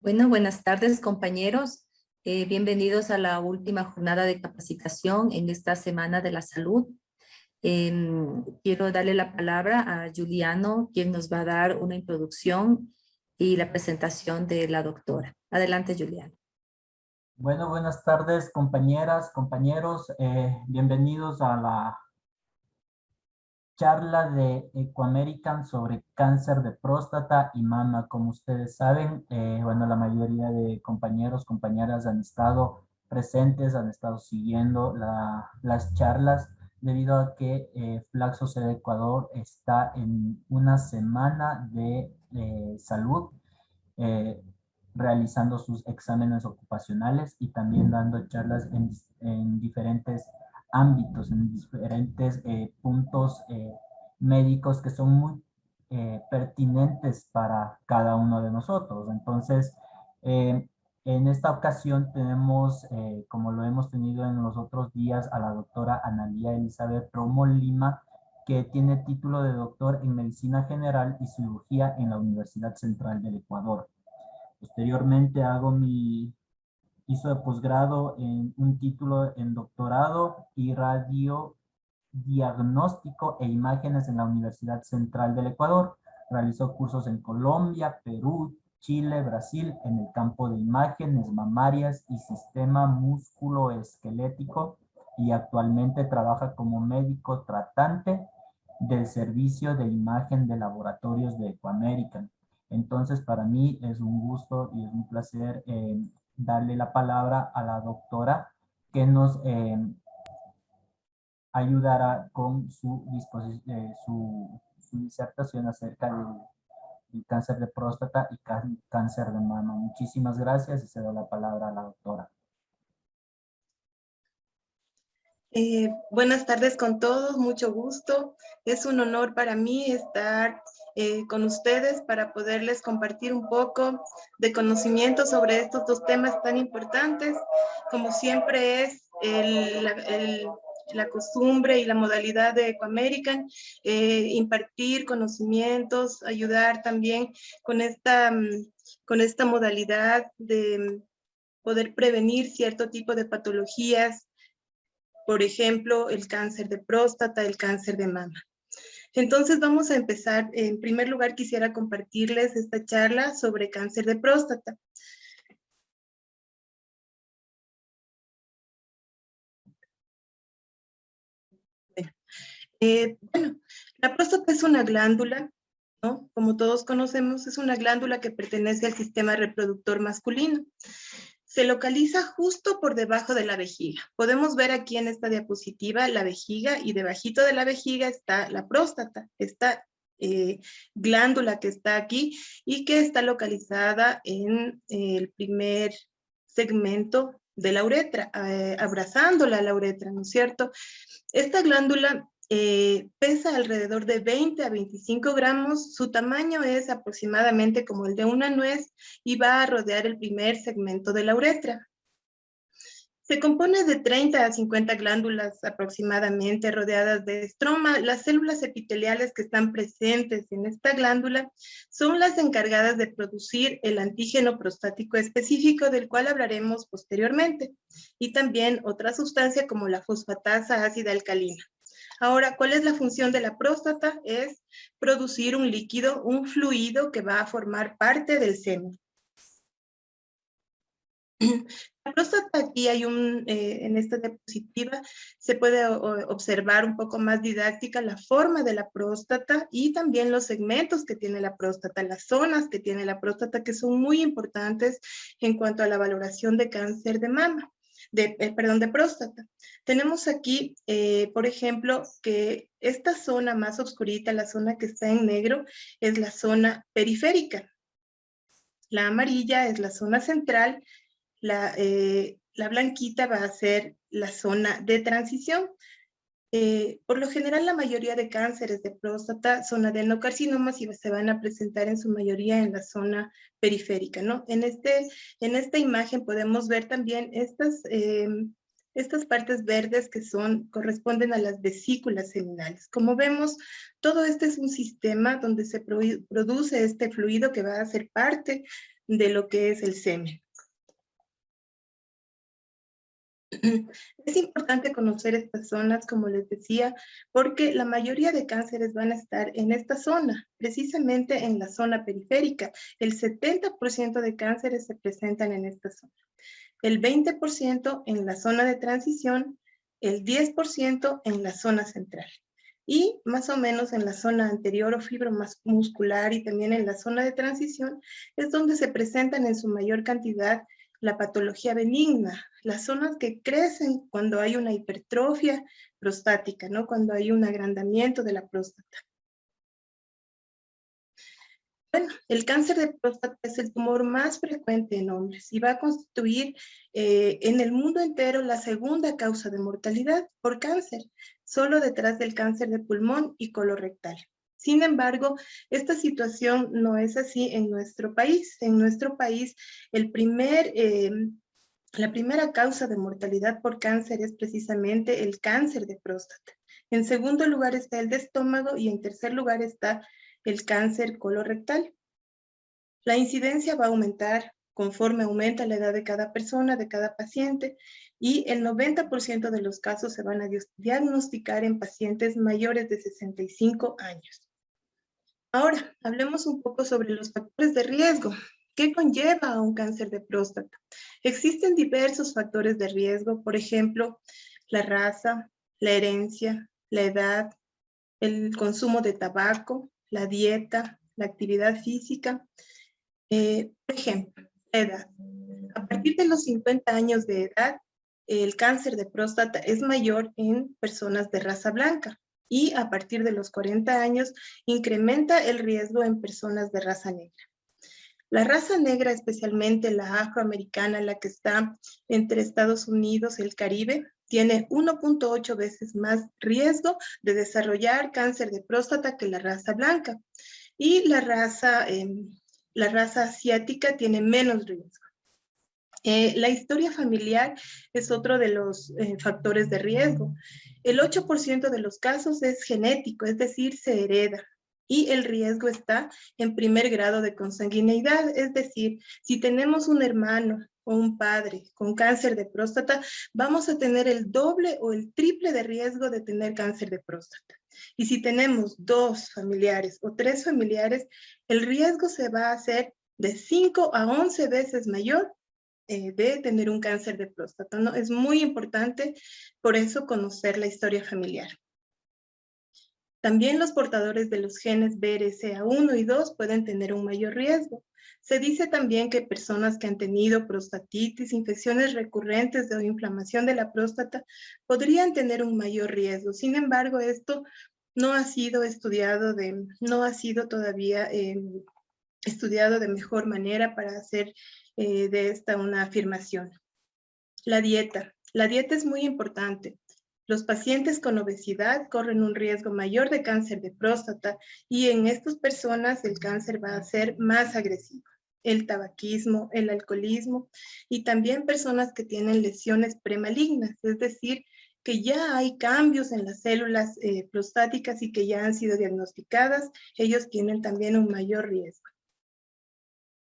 Bueno, buenas tardes, compañeros. Bienvenidos a la última jornada de capacitación en esta Semana de la Salud. Quiero darle la palabra a Juliano, quien nos va a dar una introducción y la presentación de la doctora. Adelante, Juliano. Bueno, buenas tardes, compañeras, compañeros. Bienvenidos a la charla de Ecoamerican sobre cáncer de próstata y mama. Como ustedes saben, bueno, la mayoría de compañeros, compañeras han estado presentes, han estado siguiendo las charlas debido a que Flaxo Sede Ecuador está en una semana de salud, eh, realizando sus exámenes ocupacionales y también dando charlas en diferentes ámbitos, en diferentes puntos médicos que son muy pertinentes para cada uno de nosotros. Entonces, en esta ocasión tenemos, como lo hemos tenido en los otros días, a la doctora Analía Elizabeth Romo Lima, que tiene título de doctor en Medicina General y Cirugía en la Universidad Central del Ecuador. Posteriormente hizo de posgrado en un título en doctorado y radiodiagnóstico e imágenes en la Universidad Central del Ecuador. Realizó cursos en Colombia, Perú, Chile, Brasil en el campo de imágenes mamarias y sistema músculo-esquelético y actualmente trabaja como médico tratante del servicio de imagen de laboratorios de Ecoamerican. Entonces, para mí es un gusto y es un placer darle la palabra a la doctora que nos ayudará con su disertación acerca del cáncer de próstata y cáncer de mama. Muchísimas gracias y cedo la palabra a la doctora. Buenas tardes con todos, mucho gusto. Es un honor para mí estar con ustedes para poderles compartir un poco de conocimiento sobre estos dos temas tan importantes. Como siempre es la costumbre y la modalidad de Ecoamerican, impartir conocimientos, ayudar también con esta modalidad de poder prevenir cierto tipo de patologías, por ejemplo, el cáncer de próstata, el cáncer de mama. Entonces vamos a empezar. En primer lugar, quisiera compartirles esta charla sobre cáncer de próstata. Bueno, la próstata es una glándula, ¿no? Como todos conocemos, es una glándula que pertenece al sistema reproductor masculino. Se localiza justo por debajo de la vejiga. Podemos ver aquí en esta diapositiva la vejiga y debajito de la vejiga está la próstata, esta glándula que está aquí y que está localizada en el primer segmento de la uretra, abrazándola a la uretra, ¿no es cierto? Esta glándula pesa alrededor de 20 a 25 gramos, su tamaño es aproximadamente como el de una nuez y va a rodear el primer segmento de la uretra. Se compone de 30 a 50 glándulas aproximadamente rodeadas de estroma. Las células epiteliales que están presentes en esta glándula son las encargadas de producir el antígeno prostático específico, del cual hablaremos posteriormente, y también otra sustancia como la fosfatasa ácida alcalina. Ahora, ¿cuál es la función de la próstata? Es producir un líquido, un fluido que va a formar parte del semen. La próstata, aquí hay en esta diapositiva se puede observar un poco más didáctica la forma de la próstata y también los segmentos que tiene la próstata, las zonas que tiene la próstata, que son muy importantes en cuanto a la valoración de cáncer de mama, de próstata. Tenemos aquí, por ejemplo, que esta zona más oscurita, la zona que está en negro, es la zona periférica. La amarilla es la zona central. La blanquita va a ser la zona de transición. Por lo general, la mayoría de cánceres de próstata son adenocarcinomas y se van a presentar en su mayoría en la zona periférica, ¿no? En esta imagen podemos ver también estas partes verdes que corresponden a las vesículas seminales. Como vemos, todo este es un sistema donde se produce este fluido que va a ser parte de lo que es el semen. Es importante conocer estas zonas, como les decía, porque la mayoría de cánceres van a estar en esta zona, precisamente en la zona periférica. El 70% de cánceres se presentan en esta zona. El 20% en la zona de transición, el 10% en la zona central. Y más o menos en la zona anterior o fibromuscular y también en la zona de transición es donde se presentan en su mayor cantidad la patología benigna, las zonas que crecen cuando hay una hipertrofia prostática, ¿no? Cuando hay un agrandamiento de la próstata. Bueno, el cáncer de próstata es el tumor más frecuente en hombres y va a constituir en el mundo entero la segunda causa de mortalidad por cáncer, solo detrás del cáncer de pulmón y colorectal. Sin embargo, esta situación no es así en nuestro país. En nuestro país, la primera causa de mortalidad por cáncer es precisamente el cáncer de próstata. En segundo lugar está el de estómago y en tercer lugar está el cáncer colorectal. La incidencia va a aumentar conforme aumenta la edad de cada persona, de cada paciente, y el 90% de los casos se van a diagnosticar en pacientes mayores de 65 años. Ahora, hablemos un poco sobre los factores de riesgo. ¿Qué conlleva a un cáncer de próstata? Existen diversos factores de riesgo, por ejemplo, la raza, la herencia, la edad, el consumo de tabaco, la dieta, la actividad física. Por ejemplo, la edad. A partir de los 50 años de edad, el cáncer de próstata es mayor en personas de raza blanca y a partir de los 40 años incrementa el riesgo en personas de raza negra. La raza negra, especialmente la afroamericana, la que está entre Estados Unidos y el Caribe, tiene 1.8 veces más riesgo de desarrollar cáncer de próstata que la raza blanca. Y la raza asiática tiene menos riesgo. La historia familiar es otro de los factores de riesgo. El 8% de los casos es genético, es decir, se hereda. Y el riesgo está en primer grado de consanguineidad, es decir, si tenemos un hermano o un padre con cáncer de próstata, vamos a tener el doble o el triple de riesgo de tener cáncer de próstata. Y si tenemos 2 familiares o 3 familiares, el riesgo se va a hacer de 5 a 11 veces mayor de tener un cáncer de próstata, ¿no? Es muy importante, por eso, conocer la historia familiar. También los portadores de los genes BRCA1 y 2 pueden tener un mayor riesgo. Se dice también que personas que han tenido prostatitis, infecciones recurrentes o inflamación de la próstata podrían tener un mayor riesgo. Sin embargo, esto no ha sido estudiado, no ha sido todavía estudiado de mejor manera para hacer de esta una afirmación. La dieta. La dieta es muy importante. Los pacientes con obesidad corren un riesgo mayor de cáncer de próstata y en estas personas el cáncer va a ser más agresivo. El tabaquismo, el alcoholismo y también personas que tienen lesiones premalignas, es decir, que ya hay cambios en las células prostáticas y que ya han sido diagnosticadas, ellos tienen también un mayor riesgo.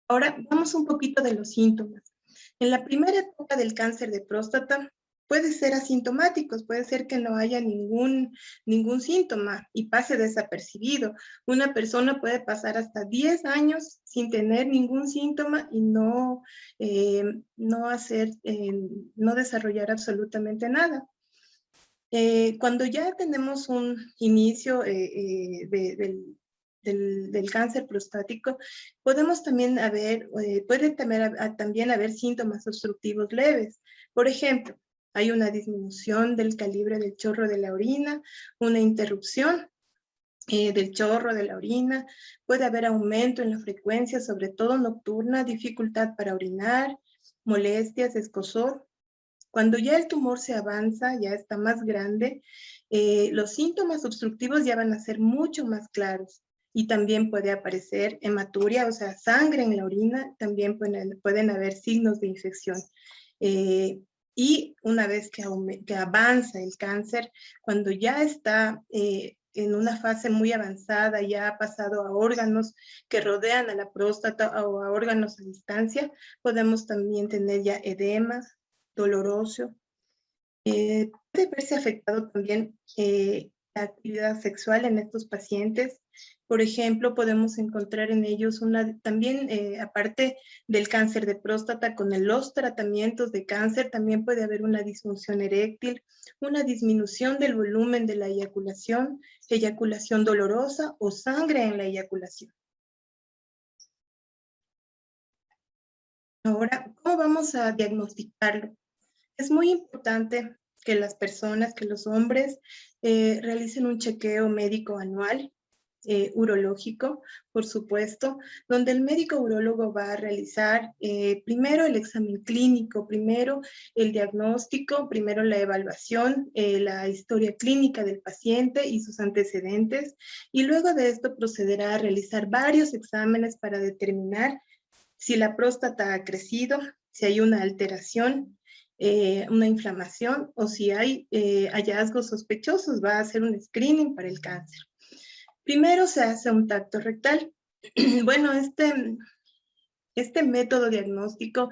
Ahora, vamos un poquito de los síntomas. En la primera etapa del cáncer de próstata puede ser asintomáticos, puede ser que no haya ningún síntoma y pase desapercibido. Una persona puede pasar hasta 10 años sin tener ningún síntoma y no desarrollar absolutamente nada. Cuando ya tenemos un inicio del cáncer prostático, podemos también puede también haber síntomas obstructivos leves. Por ejemplo, hay una disminución del calibre del chorro de la orina, una interrupción del chorro de la orina, puede haber aumento en la frecuencia, sobre todo nocturna, dificultad para orinar, molestias, escozor. Cuando ya el tumor se avanza, ya está más grande, los síntomas obstructivos ya van a ser mucho más claros. Y también puede aparecer hematuria, o sea, sangre en la orina, también pueden haber signos de infección. Y una vez que avanza el cáncer, cuando ya está en una fase muy avanzada ya ha pasado a órganos que rodean a la próstata o a órganos a distancia, podemos también tener ya edema, dolor óseo. Puede verse afectado también la actividad sexual en estos pacientes. Por ejemplo, podemos encontrar en ellos también, aparte del cáncer de próstata, con los tratamientos de cáncer, también puede haber una disfunción eréctil, una disminución del volumen de la eyaculación dolorosa o sangre en la eyaculación. Ahora, ¿cómo vamos a diagnosticarlo? Es muy importante que las personas, que los hombres realicen un chequeo médico anual, urológico, por supuesto, donde el médico urólogo va a realizar primero el examen clínico, primero el diagnóstico, primero la evaluación, la historia clínica del paciente y sus antecedentes, y luego de esto procederá a realizar varios exámenes para determinar si la próstata ha crecido, si hay una alteración, una inflamación o si hay hallazgos sospechosos, va a hacer un screening para el cáncer. Primero se hace un tacto rectal. Bueno, este método diagnóstico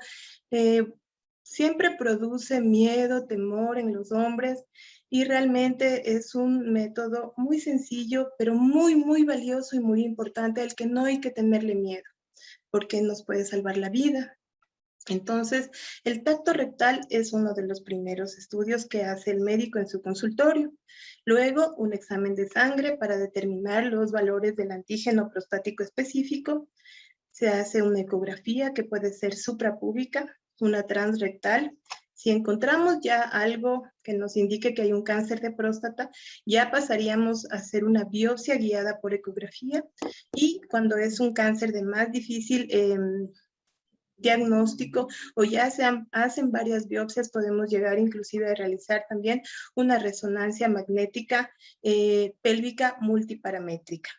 siempre produce miedo, temor en los hombres y realmente es un método muy sencillo, pero muy, muy valioso y muy importante al que no hay que tenerle miedo, porque nos puede salvar la vida. Entonces, el tacto rectal es uno de los primeros estudios que hace el médico en su consultorio. Luego, un examen de sangre para determinar los valores del antígeno prostático específico. Se hace una ecografía que puede ser suprapúbica, una transrectal. Si encontramos ya algo que nos indique que hay un cáncer de próstata, ya pasaríamos a hacer una biopsia guiada por ecografía. Y cuando es un cáncer de más difícil diagnóstico o ya se hacen varias biopsias, podemos llegar inclusive a realizar también una resonancia magnética pélvica multiparamétrica.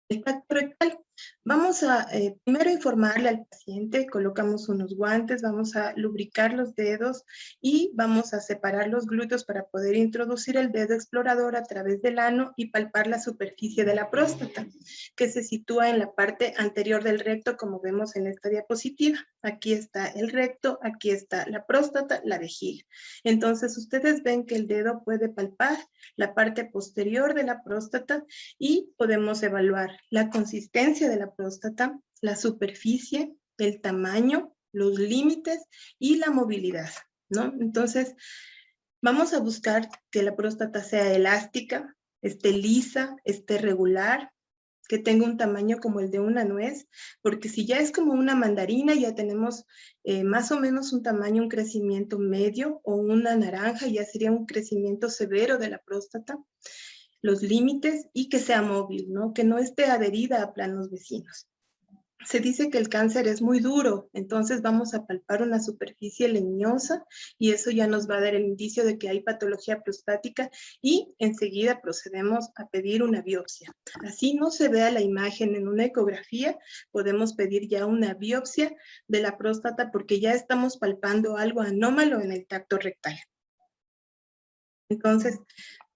El tacto rectal. Vamos a primero informarle al paciente, colocamos unos guantes, vamos a lubricar los dedos y vamos a separar los glúteos para poder introducir el dedo explorador a través del ano y palpar la superficie de la próstata, que se sitúa en la parte anterior del recto, como vemos en esta diapositiva. Aquí está el recto, aquí está la próstata, la vejiga. Entonces, ustedes ven que el dedo puede palpar la parte posterior de la próstata y podemos evaluar la consistencia de la próstata, la superficie, el tamaño, los límites y la movilidad, ¿no? Entonces, vamos a buscar que la próstata sea elástica, esté lisa, esté regular, que tenga un tamaño como el de una nuez, porque si ya es como una mandarina, ya tenemos más o menos un tamaño, un crecimiento medio, o una naranja, ya sería un crecimiento severo de la próstata. Los límites y que sea móvil, ¿no? Que no esté adherida a planos vecinos. Se dice que el cáncer es muy duro, entonces vamos a palpar una superficie leñosa y eso ya nos va a dar el indicio de que hay patología prostática y enseguida procedemos a pedir una biopsia. Así no se vea la imagen en una ecografía, podemos pedir ya una biopsia de la próstata porque ya estamos palpando algo anómalo en el tacto rectal. Entonces,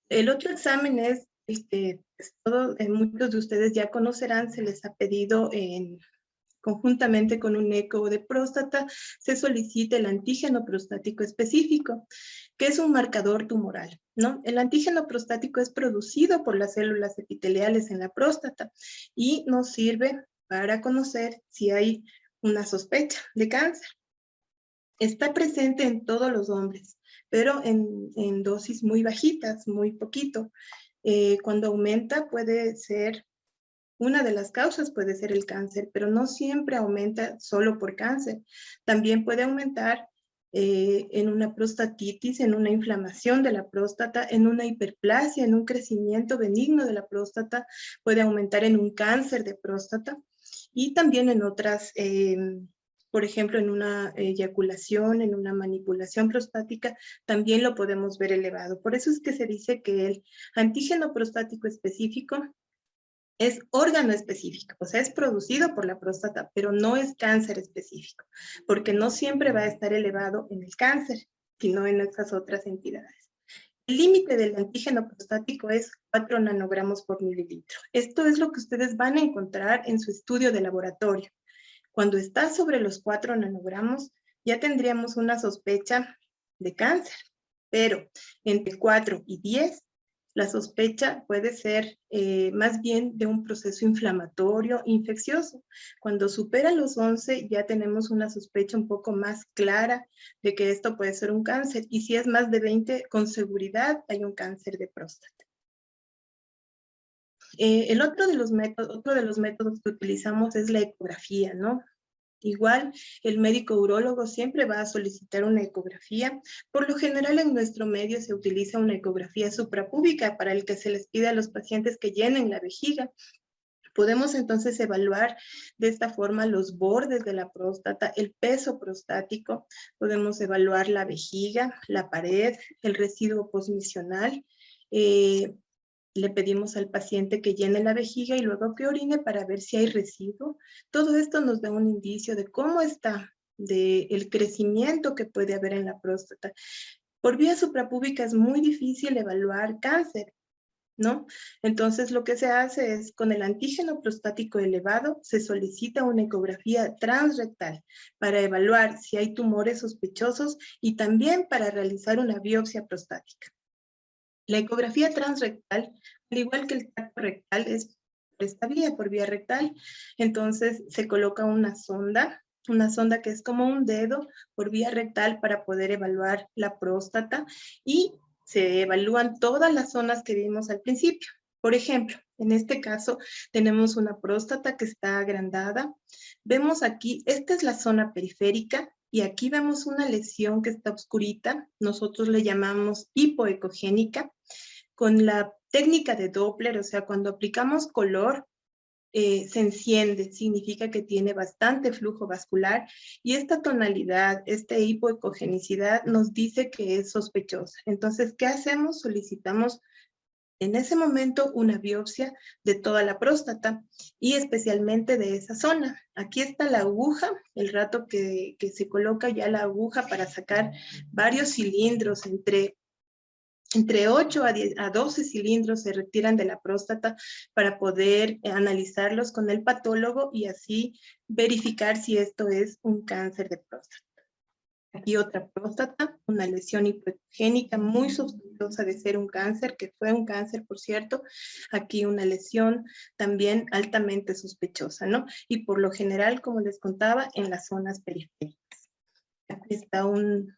el otro examen es el que muchos de ustedes ya conocerán, se les ha pedido conjuntamente con un eco de próstata, se solicita el antígeno prostático específico, que es un marcador tumoral, ¿no? El antígeno prostático es producido por las células epiteliales en la próstata y nos sirve para conocer si hay una sospecha de cáncer. Está presente en todos los hombres, pero en dosis muy bajitas, muy poquito. Cuando aumenta puede ser, una de las causas puede ser el cáncer, pero no siempre aumenta solo por cáncer. También puede aumentar en una prostatitis, en una inflamación de la próstata, en una hiperplasia, en un crecimiento benigno de la próstata, puede aumentar en un cáncer de próstata y también en otras por ejemplo, en una eyaculación, en una manipulación prostática, también lo podemos ver elevado. Por eso es que se dice que el antígeno prostático específico es órgano específico, o sea, es producido por la próstata, pero no es cáncer específico, porque no siempre va a estar elevado en el cáncer, sino en estas otras entidades. El límite del antígeno prostático es 4 nanogramos por mililitro. Esto es lo que ustedes van a encontrar en su estudio de laboratorio. Cuando está sobre los 4 nanogramos, ya tendríamos una sospecha de cáncer, pero entre 4 y 10, la sospecha puede ser más bien de un proceso inflamatorio infeccioso. Cuando supera los 11, ya tenemos una sospecha un poco más clara de que esto puede ser un cáncer, y si es más de 20, con seguridad hay un cáncer de próstata. Otro de los métodos que utilizamos es la ecografía, ¿no? Igual, el médico urólogo siempre va a solicitar una ecografía. Por lo general, en nuestro medio se utiliza una ecografía suprapúbica para el que se les pide a los pacientes que llenen la vejiga. Podemos entonces evaluar de esta forma los bordes de la próstata, el peso prostático, podemos evaluar la vejiga, la pared, el residuo posmisional. Le pedimos al paciente que llene la vejiga y luego que orine para ver si hay residuo. Todo esto nos da un indicio de cómo está, del crecimiento que puede haber en la próstata. Por vía suprapúbica es muy difícil evaluar cáncer, ¿no? Entonces lo que se hace es, con el antígeno prostático elevado, se solicita una ecografía transrectal para evaluar si hay tumores sospechosos y también para realizar una biopsia prostática. La ecografía transrectal, al igual que el tacto rectal, es por esta vía, por vía rectal. Entonces se coloca una sonda que es como un dedo por vía rectal para poder evaluar la próstata, y se evalúan todas las zonas que vimos al principio. Por ejemplo, en este caso tenemos una próstata que está agrandada. Vemos aquí, esta es la zona periférica, y aquí vemos una lesión que está oscurita, nosotros le llamamos hipoecogénica. Con la técnica de Doppler, o sea, cuando aplicamos color, se enciende, significa que tiene bastante flujo vascular, y esta tonalidad, esta hipoecogenicidad nos dice que es sospechosa. Entonces, ¿qué hacemos? Solicitamos en ese momento una biopsia de toda la próstata y especialmente de esa zona. Aquí está la aguja, el rato que se coloca ya la aguja para sacar varios cilindros, entre 8 a 12 cilindros se retiran de la próstata para poder analizarlos con el patólogo y así verificar si esto es un cáncer de próstata. Aquí otra próstata, una lesión hipoecogénica muy sospechosa de ser un cáncer, que fue un cáncer, por cierto. Aquí una lesión también altamente sospechosa, ¿no? Y por lo general, como les contaba, en las zonas periféricas. Aquí está un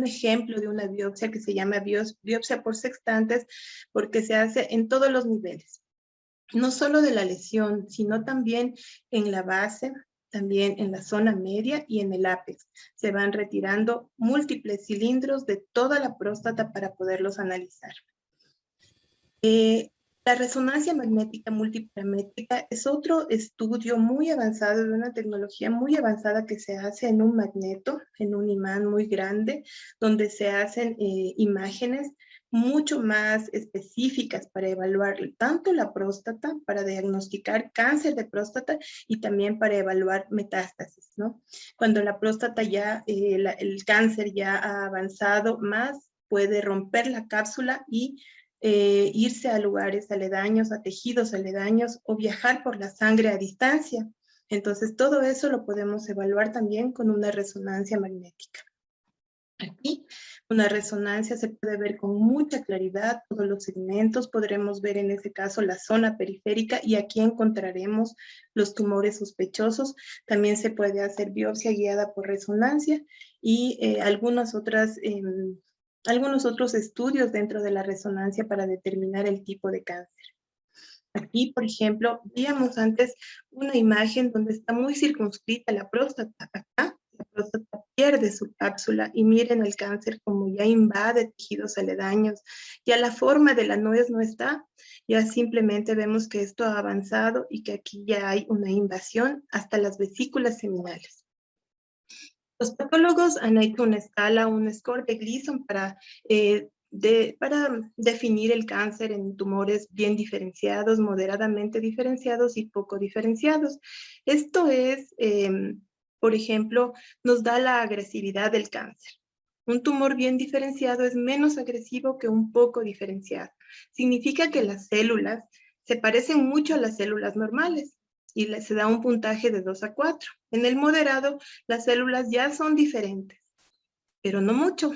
ejemplo de una biopsia que se llama biopsia por sextantes, porque se hace en todos los niveles. No solo de la lesión, sino también en la base, también en la zona media y en el ápex. Se van retirando múltiples cilindros de toda la próstata para poderlos analizar. La resonancia magnética multiparamétrica es otro estudio muy avanzado, de una tecnología muy avanzada que se hace en un magneto, en un imán muy grande, donde se hacen imágenes mucho más específicas para evaluar tanto la próstata, para diagnosticar cáncer de próstata y también para evaluar metástasis, ¿no? Cuando la próstata ya, el cáncer ya ha avanzado más, puede romper la cápsula y irse a lugares aledaños, a tejidos aledaños, o viajar por la sangre a distancia. Entonces todo eso lo podemos evaluar también con una resonancia magnética. Aquí una resonancia se puede ver con mucha claridad todos los segmentos, podremos ver en ese caso la zona periférica y aquí encontraremos los tumores sospechosos. También se puede hacer biopsia guiada por resonancia y algunos otros estudios dentro de la resonancia para determinar el tipo de cáncer. Aquí, por ejemplo, veíamos antes una imagen donde está muy circunscrita la próstata. Acá la próstata pierde su cápsula y miren el cáncer como ya invade tejidos aledaños. Ya la forma de la nuez no está, ya simplemente vemos que esto ha avanzado y que aquí ya hay una invasión hasta las vesículas seminales. Los patólogos han hecho una escala, un score de Gleason para definir el cáncer en tumores bien diferenciados, moderadamente diferenciados y poco diferenciados. Esto es, por ejemplo, nos da la agresividad del cáncer. Un tumor bien diferenciado es menos agresivo que un poco diferenciado. Significa que las células se parecen mucho a las células normales y se da un puntaje de 2 a 4. En el moderado, las células ya son diferentes, pero no mucho.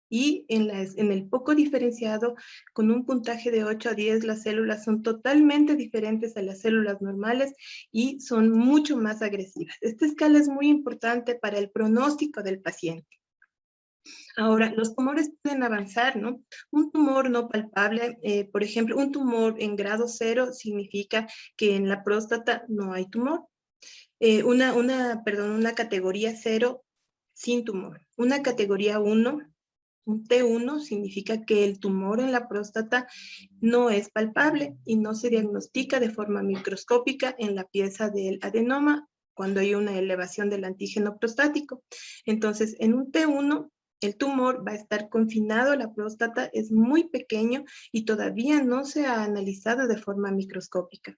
Y en el poco diferenciado, con un puntaje de 8 a 10, las células son totalmente diferentes a las células normales y son mucho más agresivas. Esta escala es muy importante para el pronóstico del paciente. Ahora, los tumores pueden avanzar, ¿no? Un tumor no palpable, por ejemplo, un tumor en grado 0 significa que en la próstata no hay tumor. Una categoría 0 sin tumor. Una categoría 1, un T1, significa que el tumor en la próstata no es palpable y no se diagnostica de forma microscópica en la pieza del adenoma cuando hay una elevación del antígeno prostático. Entonces, en un T1, el tumor va a estar confinado a la próstata, es muy pequeño y todavía no se ha analizado de forma microscópica.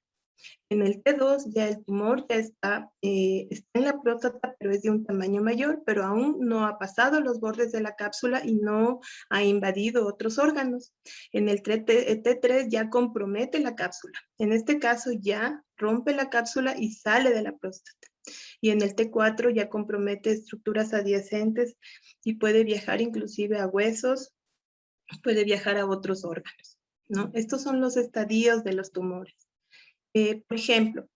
En el T2 ya el tumor ya está en la próstata, pero es de un tamaño mayor, pero aún no ha pasado los bordes de la cápsula y no ha invadido otros órganos. En el T3 ya compromete la cápsula. En este caso ya rompe la cápsula y sale de la próstata. Y en el T4 ya compromete estructuras adyacentes y puede viajar inclusive a huesos, puede viajar a otros órganos, ¿no? Estos son los estadios de los tumores. Por ejemplo,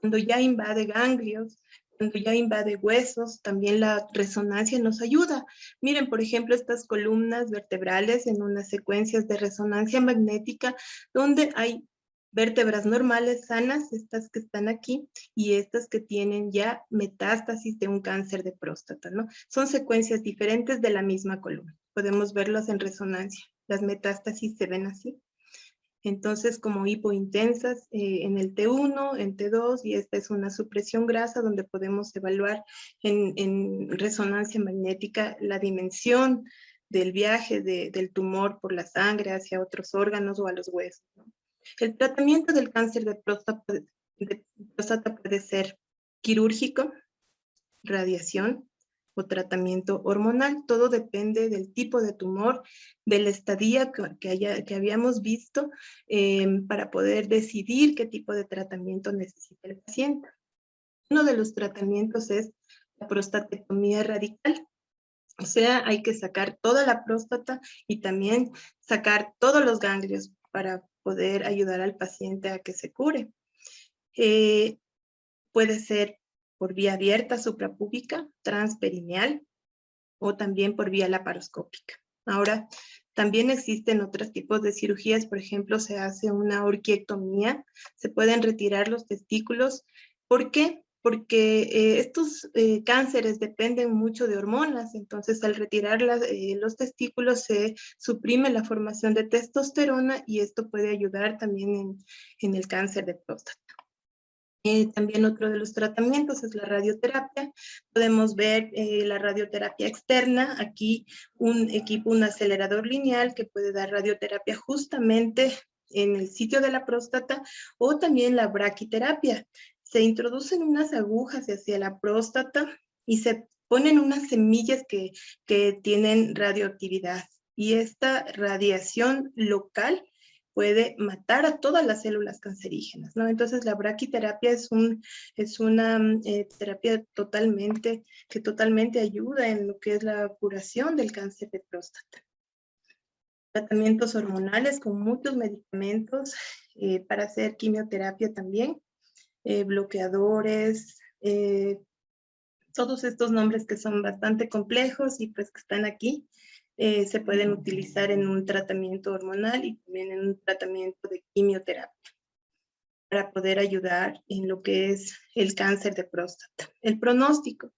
cuando ya invade ganglios, cuando ya invade huesos, también la resonancia nos ayuda. Miren, por ejemplo, estas columnas vertebrales en unas secuencias de resonancia magnética donde hay vértebras normales sanas, estas que están aquí, y estas que tienen ya metástasis de un cáncer de próstata, ¿no? Son secuencias diferentes de la misma columna. Podemos verlas en resonancia. Las metástasis se ven así. Entonces, como hipointensas en el T1, en T2, y esta es una supresión grasa donde podemos evaluar en resonancia magnética la dimensión del viaje del tumor por la sangre hacia otros órganos o a los huesos, ¿no? El tratamiento del cáncer de próstata puede ser quirúrgico, radiación o tratamiento hormonal. Todo depende del tipo de tumor, del estadio que habíamos visto para poder decidir qué tipo de tratamiento necesita el paciente. Uno de los tratamientos es la prostatectomía radical. O sea, hay que sacar toda la próstata y también sacar todos los ganglios para poder ayudar al paciente a que se cure. Puede ser por vía abierta suprapúbica, transperineal o también por vía laparoscópica. Ahora, también existen otros tipos de cirugías, por ejemplo, se hace una orquiectomía, se pueden retirar los testículos. ¿Por qué? Porque estos cánceres dependen mucho de hormonas, entonces al retirar los testículos se suprime la formación de testosterona y esto puede ayudar también en el cáncer de próstata. También otro de los tratamientos es la radioterapia. Podemos ver la radioterapia externa. Aquí un acelerador lineal que puede dar radioterapia justamente en el sitio de la próstata, o también la braquiterapia. Se introducen unas agujas hacia la próstata y se ponen unas semillas que tienen radioactividad. Y esta radiación local puede matar a todas las células cancerígenas, ¿no? Entonces la braquiterapia es una terapia que totalmente ayuda en lo que es la curación del cáncer de próstata. Tratamientos hormonales con muchos medicamentos para hacer quimioterapia también, bloqueadores, todos estos nombres que son bastante complejos y pues que están aquí. Se pueden utilizar en un tratamiento hormonal y también en un tratamiento de quimioterapia para poder ayudar en lo que es el cáncer de próstata. El pronóstico.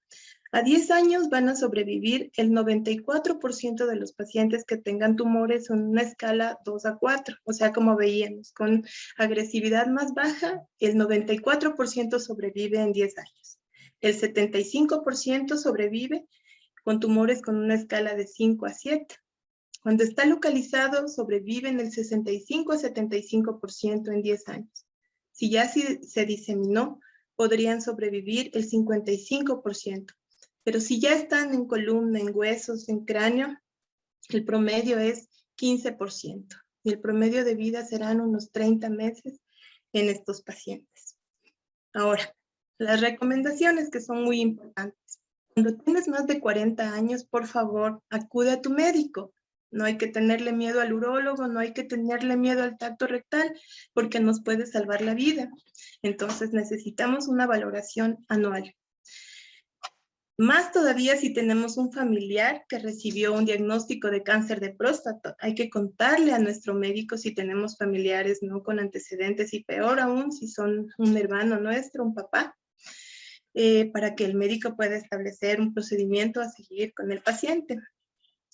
A 10 años van a sobrevivir el 94% de los pacientes que tengan tumores en una escala 2 a 4. O sea, como veíamos, con agresividad más baja, el 94% sobrevive en 10 años. El 75% sobrevive con tumores con una escala de 5 a 7. Cuando está localizado, sobreviven el 65 a 75% en 10 años. Si ya se diseminó, podrían sobrevivir el 55%. Pero si ya están en columna, en huesos, en cráneo, el promedio es 15%. Y el promedio de vida serán unos 30 meses en estos pacientes. Ahora, las recomendaciones que son muy importantes. Cuando tienes más de 40 años, por favor, acude a tu médico. No hay que tenerle miedo al urólogo, no hay que tenerle miedo al tacto rectal, porque nos puede salvar la vida. Entonces necesitamos una valoración anual. Más todavía si tenemos un familiar que recibió un diagnóstico de cáncer de próstata. Hay que contarle a nuestro médico si tenemos familiares no con antecedentes y peor aún si son un hermano nuestro, un papá, para que el médico pueda establecer un procedimiento a seguir con el paciente.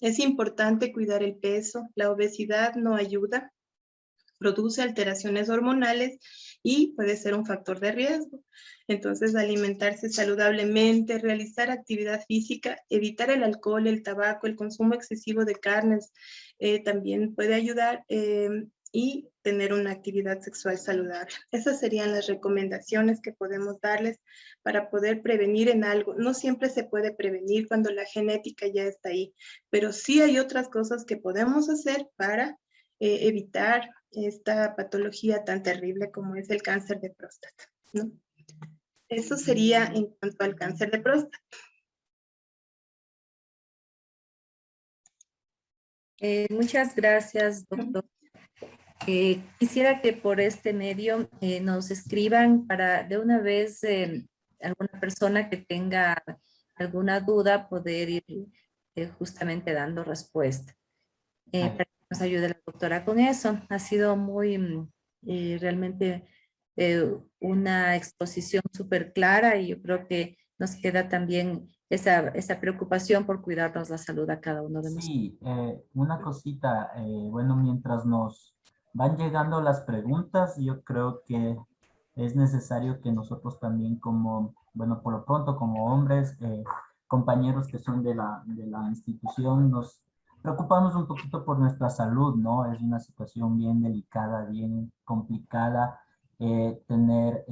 Es importante cuidar el peso. La obesidad no ayuda, produce alteraciones hormonales y puede ser un factor de riesgo. Entonces, alimentarse saludablemente, realizar actividad física, evitar el alcohol, el tabaco, el consumo excesivo de carnes, también puede ayudar y tener una actividad sexual saludable. Esas serían las recomendaciones que podemos darles para poder prevenir en algo. No siempre se puede prevenir cuando la genética ya está ahí, pero sí hay otras cosas que podemos hacer para evitar esta patología tan terrible como es el cáncer de próstata, ¿no? Eso sería en cuanto al cáncer de próstata. Muchas gracias, doctor. Quisiera que por este medio nos escriban para de una vez alguna persona que tenga alguna duda poder ir justamente dando respuesta. Para que nos ayude la doctora con eso. Ha sido muy realmente una exposición súper clara y yo creo que nos queda también esa preocupación por cuidarnos la salud a cada uno de nosotros. Sí, una cosita, bueno, mientras nos van llegando las preguntas, yo creo que es necesario que nosotros también como, bueno, por lo pronto como hombres, compañeros que son de la institución, nos preocupamos un poquito por nuestra salud, ¿no? Es una situación bien delicada, bien complicada, tener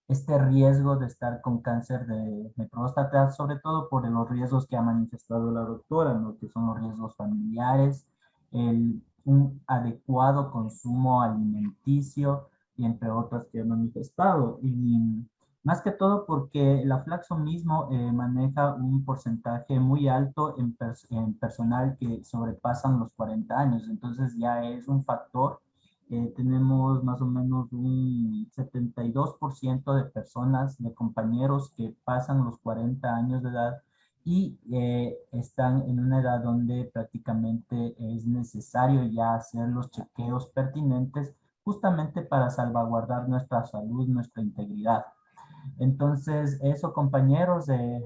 este riesgo de estar con cáncer de próstata, sobre todo por los riesgos que ha manifestado la doctora, ¿no? Que son los riesgos familiares, un adecuado consumo alimenticio y entre otras que ha manifestado. Y más que todo porque la Flaxo mismo maneja un porcentaje muy alto en personal que sobrepasan los 40 años, entonces ya es un factor. Tenemos más o menos un 72% de personas, de compañeros que pasan los 40 años de edad y están en una edad donde prácticamente es necesario ya hacer los chequeos pertinentes justamente para salvaguardar nuestra salud, nuestra integridad. Entonces, eso, compañeros,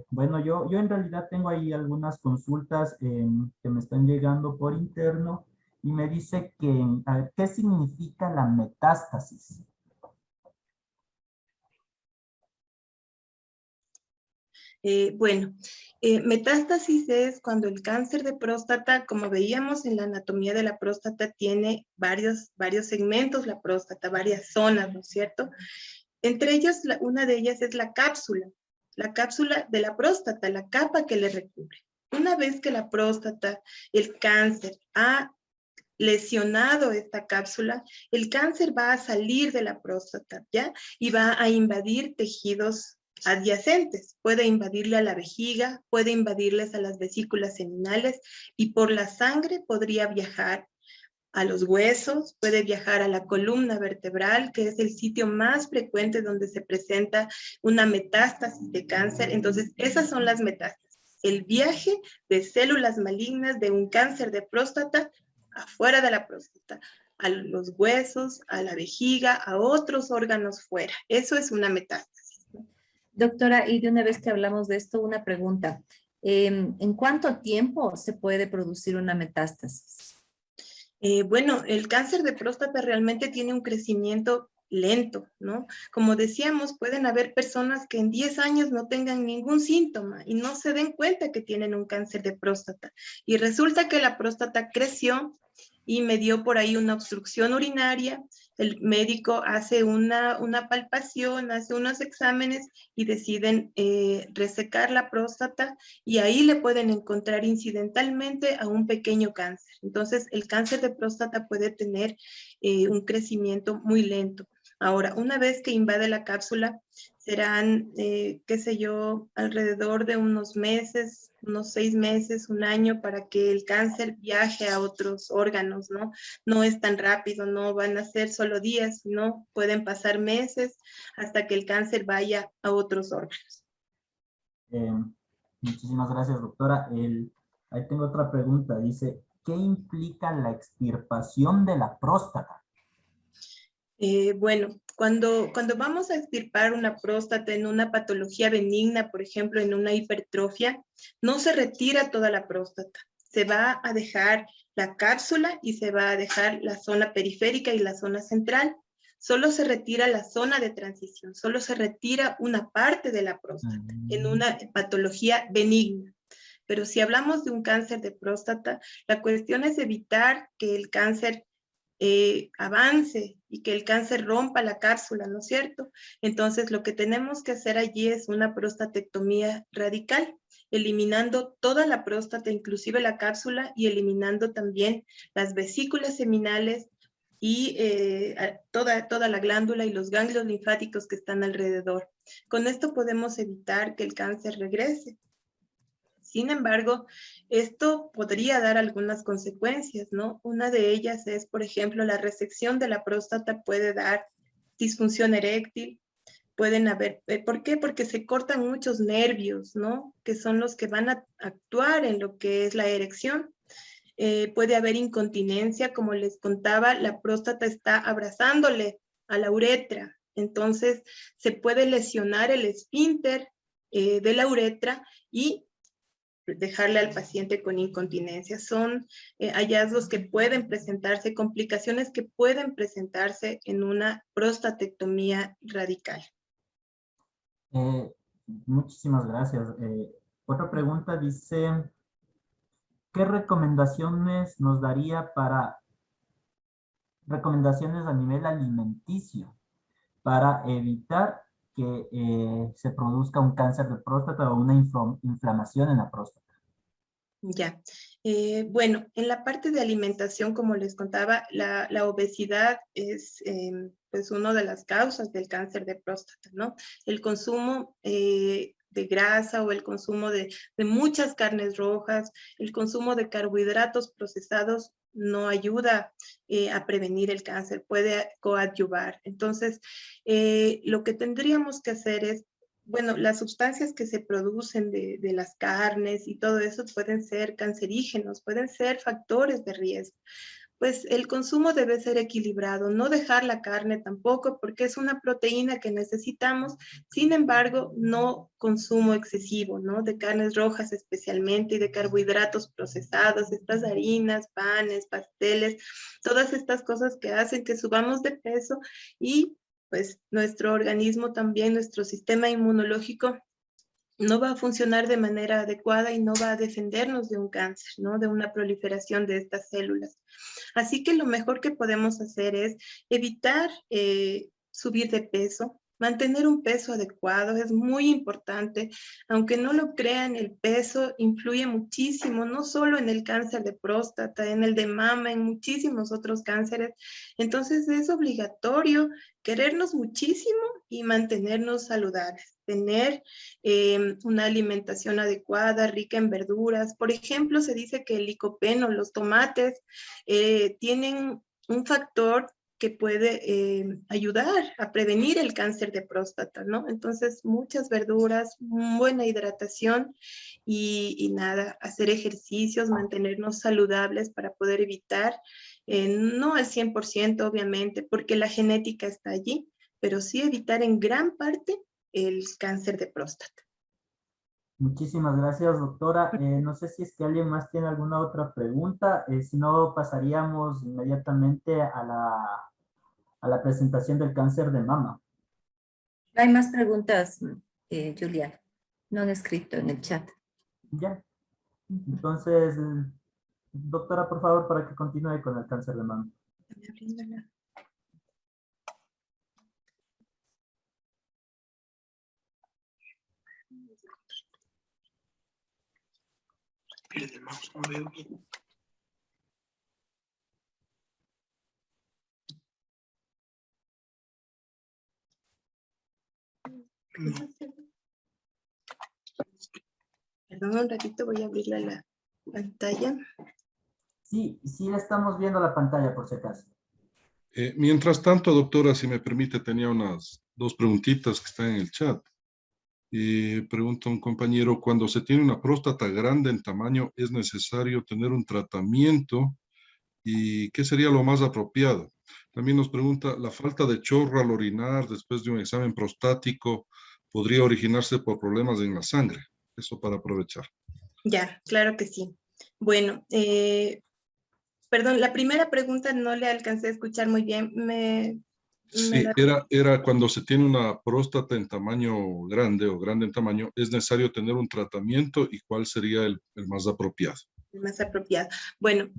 bueno, yo en realidad tengo ahí algunas consultas que me están llegando por interno y me dice que, a ver, ¿qué significa la metástasis? Bueno, metástasis es cuando el cáncer de próstata, como veíamos en la anatomía de la próstata, tiene varios segmentos, la próstata, varias zonas, ¿no es cierto? Entre ellos, una de ellas es la cápsula de la próstata, la capa que le recubre. Una vez que la próstata, el cáncer, ha lesionado esta cápsula, el cáncer va a salir de la próstata, ¿ya? Y va a invadir tejidos adyacentes. Puede invadirle a la vejiga, puede invadirles a las vesículas seminales y por la sangre podría viajar a los huesos, puede viajar a la columna vertebral, que es el sitio más frecuente donde se presenta una metástasis de cáncer. Entonces, esas son las metástasis. El viaje de células malignas de un cáncer de próstata afuera de la próstata, a los huesos, a la vejiga, a otros órganos fuera. Eso es una metástasis, ¿no? Doctora, y de una vez que hablamos de esto, una pregunta. ¿En cuánto tiempo se puede producir una metástasis? Bueno, el cáncer de próstata realmente tiene un crecimiento lento, ¿no? Como decíamos, pueden haber personas que en 10 años no tengan ningún síntoma y no se den cuenta que tienen un cáncer de próstata. Y resulta que la próstata creció y me dio por ahí una obstrucción urinaria. El médico hace una palpación, hace unos exámenes y deciden resecar la próstata y ahí le pueden encontrar incidentalmente a un pequeño cáncer. Entonces, el cáncer de próstata puede tener un crecimiento muy lento. Ahora, una vez que invade la cápsula, serán, qué sé yo, alrededor de unos meses, unos 6 meses, un año, para que el cáncer viaje a otros órganos, ¿no? No es tan rápido, no van a ser solo días, no, pueden pasar meses hasta que el cáncer vaya a otros órganos. Muchísimas gracias, doctora. Ahí tengo otra pregunta. Dice, ¿qué implica la extirpación de la próstata? Bueno, cuando vamos a extirpar una próstata en una patología benigna, por ejemplo, en una hipertrofia, no se retira toda la próstata. Se va a dejar la cápsula y se va a dejar la zona periférica y la zona central. Solo se retira la zona de transición, solo se retira una parte de la próstata en una patología benigna. Pero si hablamos de un cáncer de próstata, la cuestión es evitar que el cáncer avance y que el cáncer rompa la cápsula, ¿no es cierto? Entonces, lo que tenemos que hacer allí es una prostatectomía radical, eliminando toda la próstata, inclusive la cápsula, y eliminando también las vesículas seminales y toda la glándula y los ganglios linfáticos que están alrededor. Con esto podemos evitar que el cáncer regrese. Sin embargo, esto podría dar algunas consecuencias, ¿no? Una de ellas es, por ejemplo, la resección de la próstata puede dar disfunción eréctil, pueden haber, ¿por qué? Porque se cortan muchos nervios, ¿no? Que son los que van a actuar en lo que es la erección. Puede haber incontinencia, como les contaba, la próstata está abrazándole a la uretra, entonces se puede lesionar el esfínter de la uretra y dejarle al paciente con incontinencia. Son hallazgos que pueden presentarse, complicaciones que pueden presentarse en una prostatectomía radical. Muchísimas gracias. Otra pregunta dice, ¿qué recomendaciones nos daría para recomendaciones a nivel alimenticio para evitar que se produzca un cáncer de próstata o una inflamación en la próstata? Ya. Bueno, en la parte de alimentación, como les contaba, la obesidad es pues una de las causas del cáncer de próstata, ¿no? El consumo de grasa o el consumo de muchas carnes rojas, el consumo de carbohidratos procesados no ayuda a prevenir el cáncer, puede coadyuvar. Entonces, lo que tendríamos que hacer es, bueno, las sustancias que se producen de las carnes y todo eso pueden ser cancerígenos, pueden ser factores de riesgo. Pues el consumo debe ser equilibrado, no dejar la carne tampoco porque es una proteína que necesitamos, sin embargo, no consumo excesivo, ¿no? De carnes rojas especialmente y de carbohidratos procesados, estas harinas, panes, pasteles, todas estas cosas que hacen que subamos de peso y pues nuestro organismo también, nuestro sistema inmunológico no va a funcionar de manera adecuada y no va a defendernos de un cáncer, ¿no? De una proliferación de estas células. Así que lo mejor que podemos hacer es evitar subir de peso, mantener un peso adecuado, es muy importante. Aunque no lo crean, el peso influye muchísimo, no solo en el cáncer de próstata, en el de mama, en muchísimos otros cánceres. Entonces es obligatorio querernos muchísimo y mantenernos saludables, tener una alimentación adecuada, rica en verduras. Por ejemplo, se dice que el licopeno, los tomates, tienen un factor que puede ayudar a prevenir el cáncer de próstata, ¿no? Entonces, muchas verduras, buena hidratación y nada, hacer ejercicios, mantenernos saludables para poder evitar, no al 100% obviamente, porque la genética está allí, pero sí evitar en gran parte el cáncer de próstata. Muchísimas gracias, doctora. No sé si es que alguien más tiene alguna otra pregunta. Si no, pasaríamos inmediatamente a la presentación del cáncer de mama. Hay más preguntas, Julia. No han escrito en el chat. Ya. Entonces, Doctora, por favor, para que continúe con el cáncer de mama. Pierde el mouse, no veo bien. Perdón, un ratito voy a abrirle la pantalla. Sí, sí estamos viendo la pantalla por si acaso. Mientras tanto, doctora, si me permite, tenía unas dos preguntitas que están en el chat. Y pregunta un compañero, cuando se tiene una próstata grande en tamaño, ¿es necesario tener un tratamiento? ¿Y qué sería lo más apropiado? También nos pregunta, ¿la falta de chorro al orinar después de un examen prostático podría originarse por problemas en la sangre? Eso para aprovechar. Ya, claro que sí. Bueno, perdón, la primera pregunta no le alcancé a escuchar muy bien. Sí, era cuando se tiene una próstata en tamaño grande o grande en tamaño, ¿es necesario tener un tratamiento y cuál sería el más apropiado? Más apropiada. Bueno,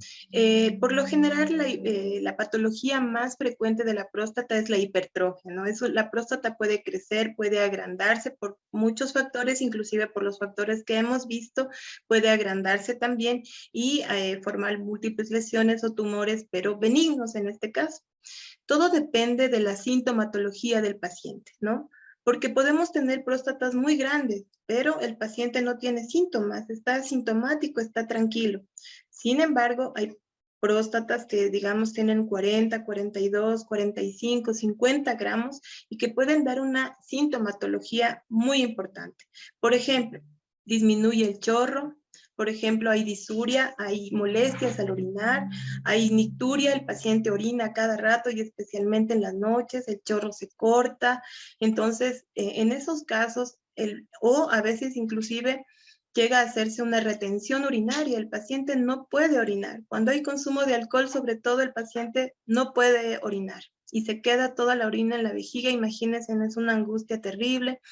por lo general la patología más frecuente de la próstata es la hipertrofia, ¿no? La próstata puede crecer, puede agrandarse por muchos factores, inclusive por los factores que hemos visto, puede agrandarse también y formar múltiples lesiones o tumores, pero benignos en este caso. Todo depende de la sintomatología del paciente, ¿no? Porque podemos tener próstatas muy grandes, pero el paciente no tiene síntomas, está asintomático, está tranquilo. Sin embargo, hay próstatas que, digamos, tienen 40, 42, 45, 50 gramos y que pueden dar una sintomatología muy importante. Por ejemplo, disminuye el chorro. Por ejemplo, hay disuria, hay molestias al orinar, hay nicturia, el paciente orina cada rato y especialmente en las noches, el chorro se corta. Entonces, en esos casos, o a veces inclusive llega a hacerse una retención urinaria, el paciente no puede orinar. Cuando hay consumo de alcohol, sobre todo, el paciente no puede orinar y se queda toda la orina en la vejiga, imagínense, es una angustia terrible.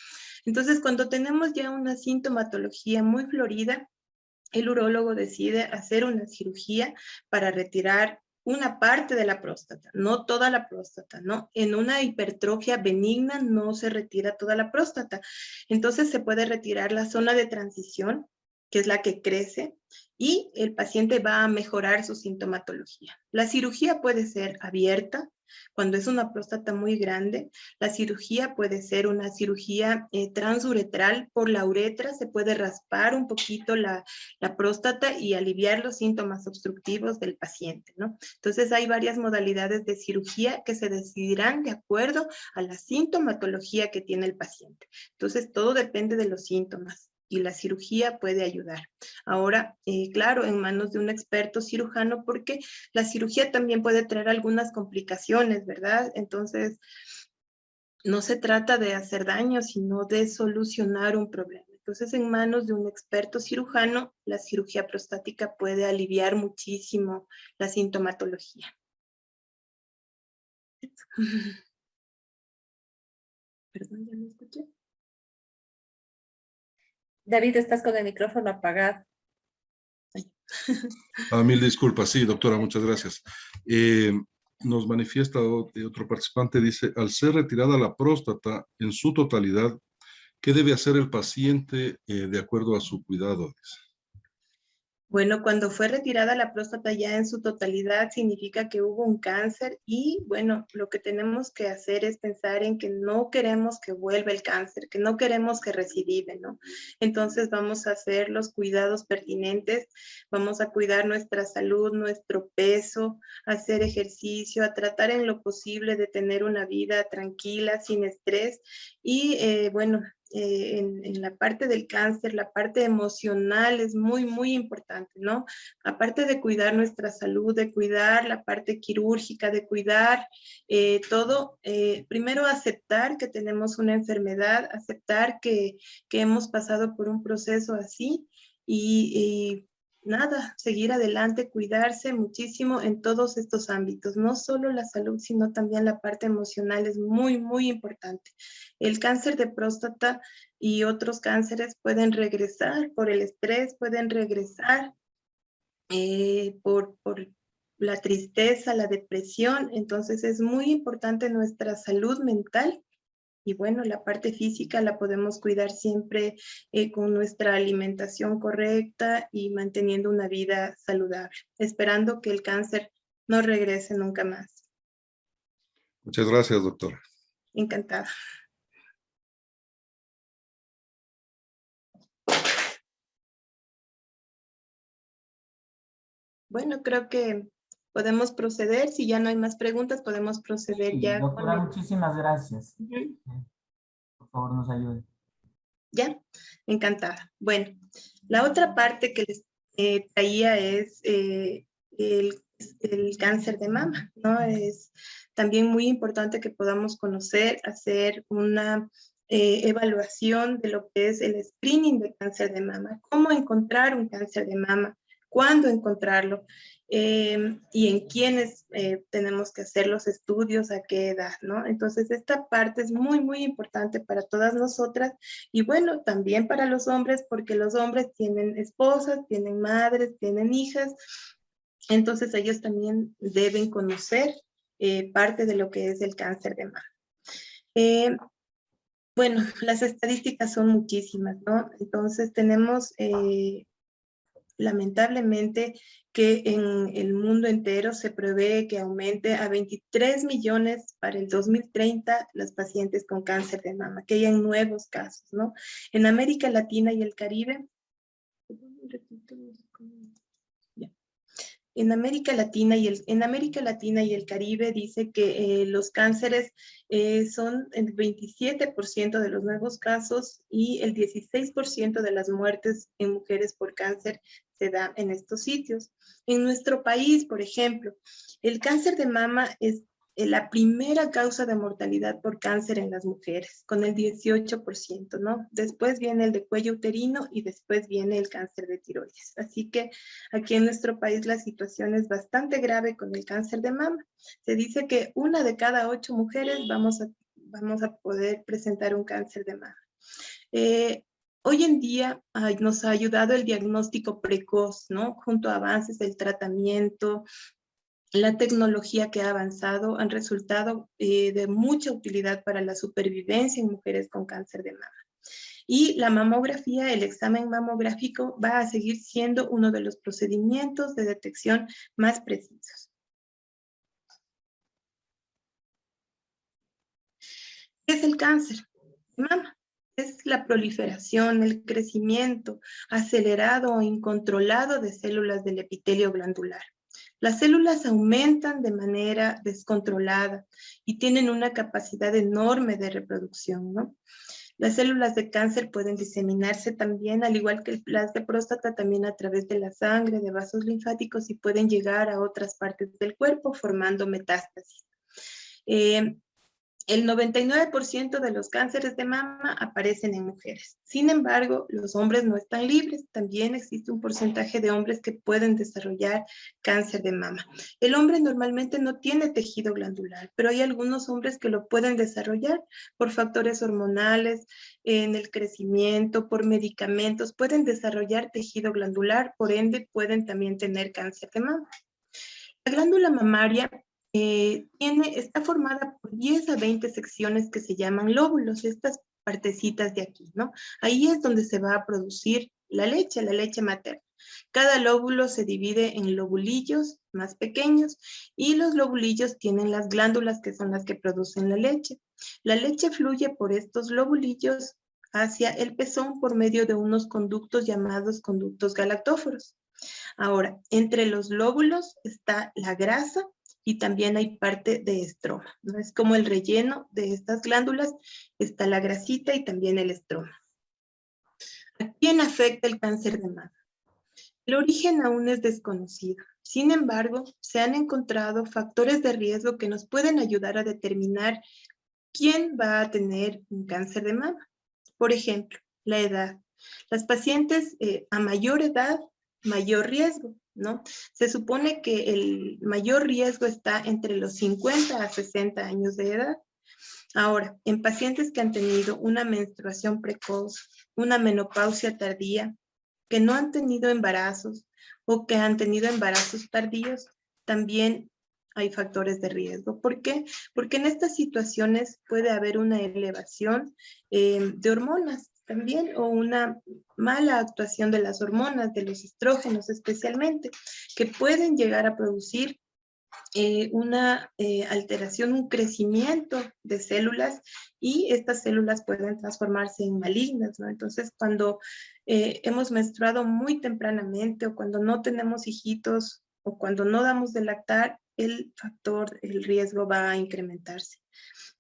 Entonces, cuando tenemos ya una sintomatología muy florida, el urólogo decide hacer una cirugía para retirar una parte de la próstata, no toda la próstata, ¿no? En una hipertrofia benigna no se retira toda la próstata. Entonces se puede retirar la zona de transición, que es la que crece, y el paciente va a mejorar su sintomatología. La cirugía puede ser abierta. Cuando es una próstata muy grande, la cirugía puede ser una cirugía transuretral por la uretra, se puede raspar un poquito la próstata y aliviar los síntomas obstructivos del paciente, ¿no? Entonces hay varias modalidades de cirugía que se decidirán de acuerdo a la sintomatología que tiene el paciente. Entonces todo depende de los síntomas y la cirugía puede ayudar. Ahora, claro, en manos de un experto cirujano, porque la cirugía también puede traer algunas complicaciones, ¿verdad? Entonces, no se trata de hacer daño, sino de solucionar un problema. Entonces, en manos de un experto cirujano, la cirugía prostática puede aliviar muchísimo la sintomatología. Perdón, ya me escuché. David, estás con el micrófono apagado. Mil disculpas, sí, doctora, muchas gracias. Nos manifiesta otro participante, dice, al ser retirada la próstata en su totalidad, ¿qué debe hacer el paciente de acuerdo a su cuidado? Dice. Bueno, cuando fue retirada la próstata ya en su totalidad significa que hubo un cáncer y bueno, lo que tenemos que hacer es pensar en que no queremos que vuelva el cáncer, que no queremos que recidive, ¿no? Entonces vamos a hacer los cuidados pertinentes, vamos a cuidar nuestra salud, nuestro peso, a hacer ejercicio, a tratar en lo posible de tener una vida tranquila, sin estrés y bueno, en la parte del cáncer, la parte emocional es muy, muy importante, ¿no? Aparte de cuidar nuestra salud, de cuidar la parte quirúrgica, de cuidar todo, primero aceptar que tenemos una enfermedad, aceptar que hemos pasado por un proceso así y nada, seguir adelante, cuidarse muchísimo en todos estos ámbitos, no solo la salud, sino también la parte emocional es muy, muy importante. El cáncer de próstata y otros cánceres pueden regresar por el estrés, pueden regresar por la tristeza, la depresión. Entonces es muy importante nuestra salud mental. Y bueno, la parte física la podemos cuidar siempre con nuestra alimentación correcta y manteniendo una vida saludable, esperando que el cáncer no regrese nunca más. Muchas gracias, doctora. Encantada. Bueno, creo que podemos proceder. Si ya no hay más preguntas, podemos proceder Sí, ya doctora, con el... muchísimas gracias. Ujú. Por favor, nos ayude. ¿Ya? Encantada. Bueno, la otra parte que les traía es el cáncer de mama, ¿no? Es también muy importante que podamos conocer, hacer una evaluación de lo que es el screening de cáncer de mama, cómo encontrar un cáncer de mama, cuándo encontrarlo, y en quiénes tenemos que hacer los estudios, a qué edad, ¿no? Entonces, esta parte es muy, muy importante para todas nosotras y bueno, también para los hombres, porque los hombres tienen esposas, tienen madres, tienen hijas, entonces ellos también deben conocer parte de lo que es el cáncer de mama. Bueno, las estadísticas son muchísimas, ¿no? Entonces tenemos lamentablemente que en el mundo entero se prevé que aumente a 23 millones para el 2030 los pacientes con cáncer de mama, que hayan nuevos casos, ¿no? En América Latina y el Caribe, en América Latina y el Caribe dice que los cánceres son el 27% de los nuevos casos y el 16% de las muertes en mujeres por cáncer se da en estos sitios. En nuestro país, por ejemplo, el cáncer de mama es la primera causa de mortalidad por cáncer en las mujeres, con el 18%, ¿no? Después viene el de cuello uterino y después viene el cáncer de tiroides. Así que aquí en nuestro país la situación es bastante grave con el cáncer de mama. Se dice que 1 de cada 8 mujeres vamos a poder presentar un cáncer de mama. Hoy en día nos ha ayudado el diagnóstico precoz, ¿no? Junto a avances del tratamiento, la tecnología que ha avanzado han resultado de mucha utilidad para la supervivencia en mujeres con cáncer de mama. Y la mamografía, el examen mamográfico, va a seguir siendo uno de los procedimientos de detección más precisos. ¿Qué es el cáncer de mama? Es la proliferación, el crecimiento acelerado o incontrolado de células del epitelio glandular. Las células aumentan de manera descontrolada y tienen una capacidad enorme de reproducción, ¿no? Las células de cáncer pueden diseminarse también, al igual que las de próstata, también a través de la sangre, de vasos linfáticos y pueden llegar a otras partes del cuerpo formando metástasis. El 99% de los cánceres de mama aparecen en mujeres. Sin embargo, los hombres no están libres. También existe un porcentaje de hombres que pueden desarrollar cáncer de mama. El hombre normalmente no tiene tejido glandular, pero hay algunos hombres que lo pueden desarrollar por factores hormonales, en el crecimiento, por medicamentos. Pueden desarrollar tejido glandular, por ende pueden también tener cáncer de mama. La glándula mamaria está formada por 10 a 20 secciones que se llaman lóbulos, estas partecitas de aquí, ¿no? Ahí es donde se va a producir la leche materna. Cada lóbulo se divide en lobulillos más pequeños y los lobulillos tienen las glándulas que son las que producen la leche. La leche fluye por estos lobulillos hacia el pezón por medio de unos conductos llamados conductos galactóforos. Ahora, entre los lóbulos está la grasa y también hay parte de estroma, ¿no? Es como el relleno de estas glándulas, está la grasita y también el estroma. ¿A quién afecta el cáncer de mama? El origen aún es desconocido. Sin embargo, se han encontrado factores de riesgo que nos pueden ayudar a determinar quién va a tener un cáncer de mama. Por ejemplo, la edad. Las pacientes a mayor edad, mayor riesgo, ¿no? Se supone que el mayor riesgo está entre los 50 a 60 años de edad. Ahora, en pacientes que han tenido una menstruación precoz, una menopausia tardía, que no han tenido embarazos o que han tenido embarazos tardíos, también hay factores de riesgo. ¿Por qué? Porque en estas situaciones puede haber una elevación de hormonas también, o una mala actuación de las hormonas, de los estrógenos especialmente, que pueden llegar a producir una alteración, un crecimiento de células, y estas células pueden transformarse en malignas, ¿no? Entonces, cuando hemos menstruado muy tempranamente, o cuando no tenemos hijitos, o cuando no damos de lactar, el factor, el riesgo va a incrementarse.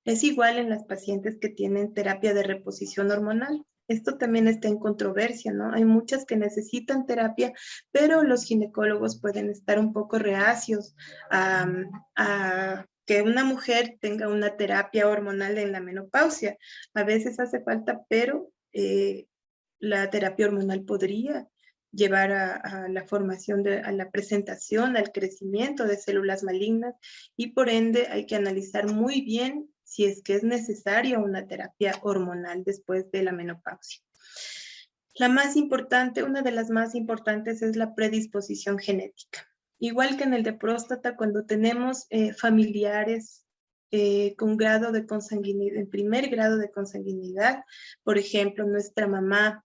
Es igual en las pacientes que tienen terapia de reposición hormonal. Esto también está en controversia, ¿no? Hay muchas que necesitan terapia, pero los ginecólogos pueden estar un poco reacios a que una mujer tenga una terapia hormonal en la menopausia. A veces hace falta, pero la terapia hormonal podría llevar a la formación, a la presentación, al crecimiento de células malignas, y por ende hay que analizar muy bien si es que es necesaria una terapia hormonal después de la menopausia. La más importante, una de las más importantes, es la predisposición genética. Igual que en el de próstata, cuando tenemos familiares con grado de consanguinidad, en primer grado de consanguinidad, por ejemplo, nuestra mamá,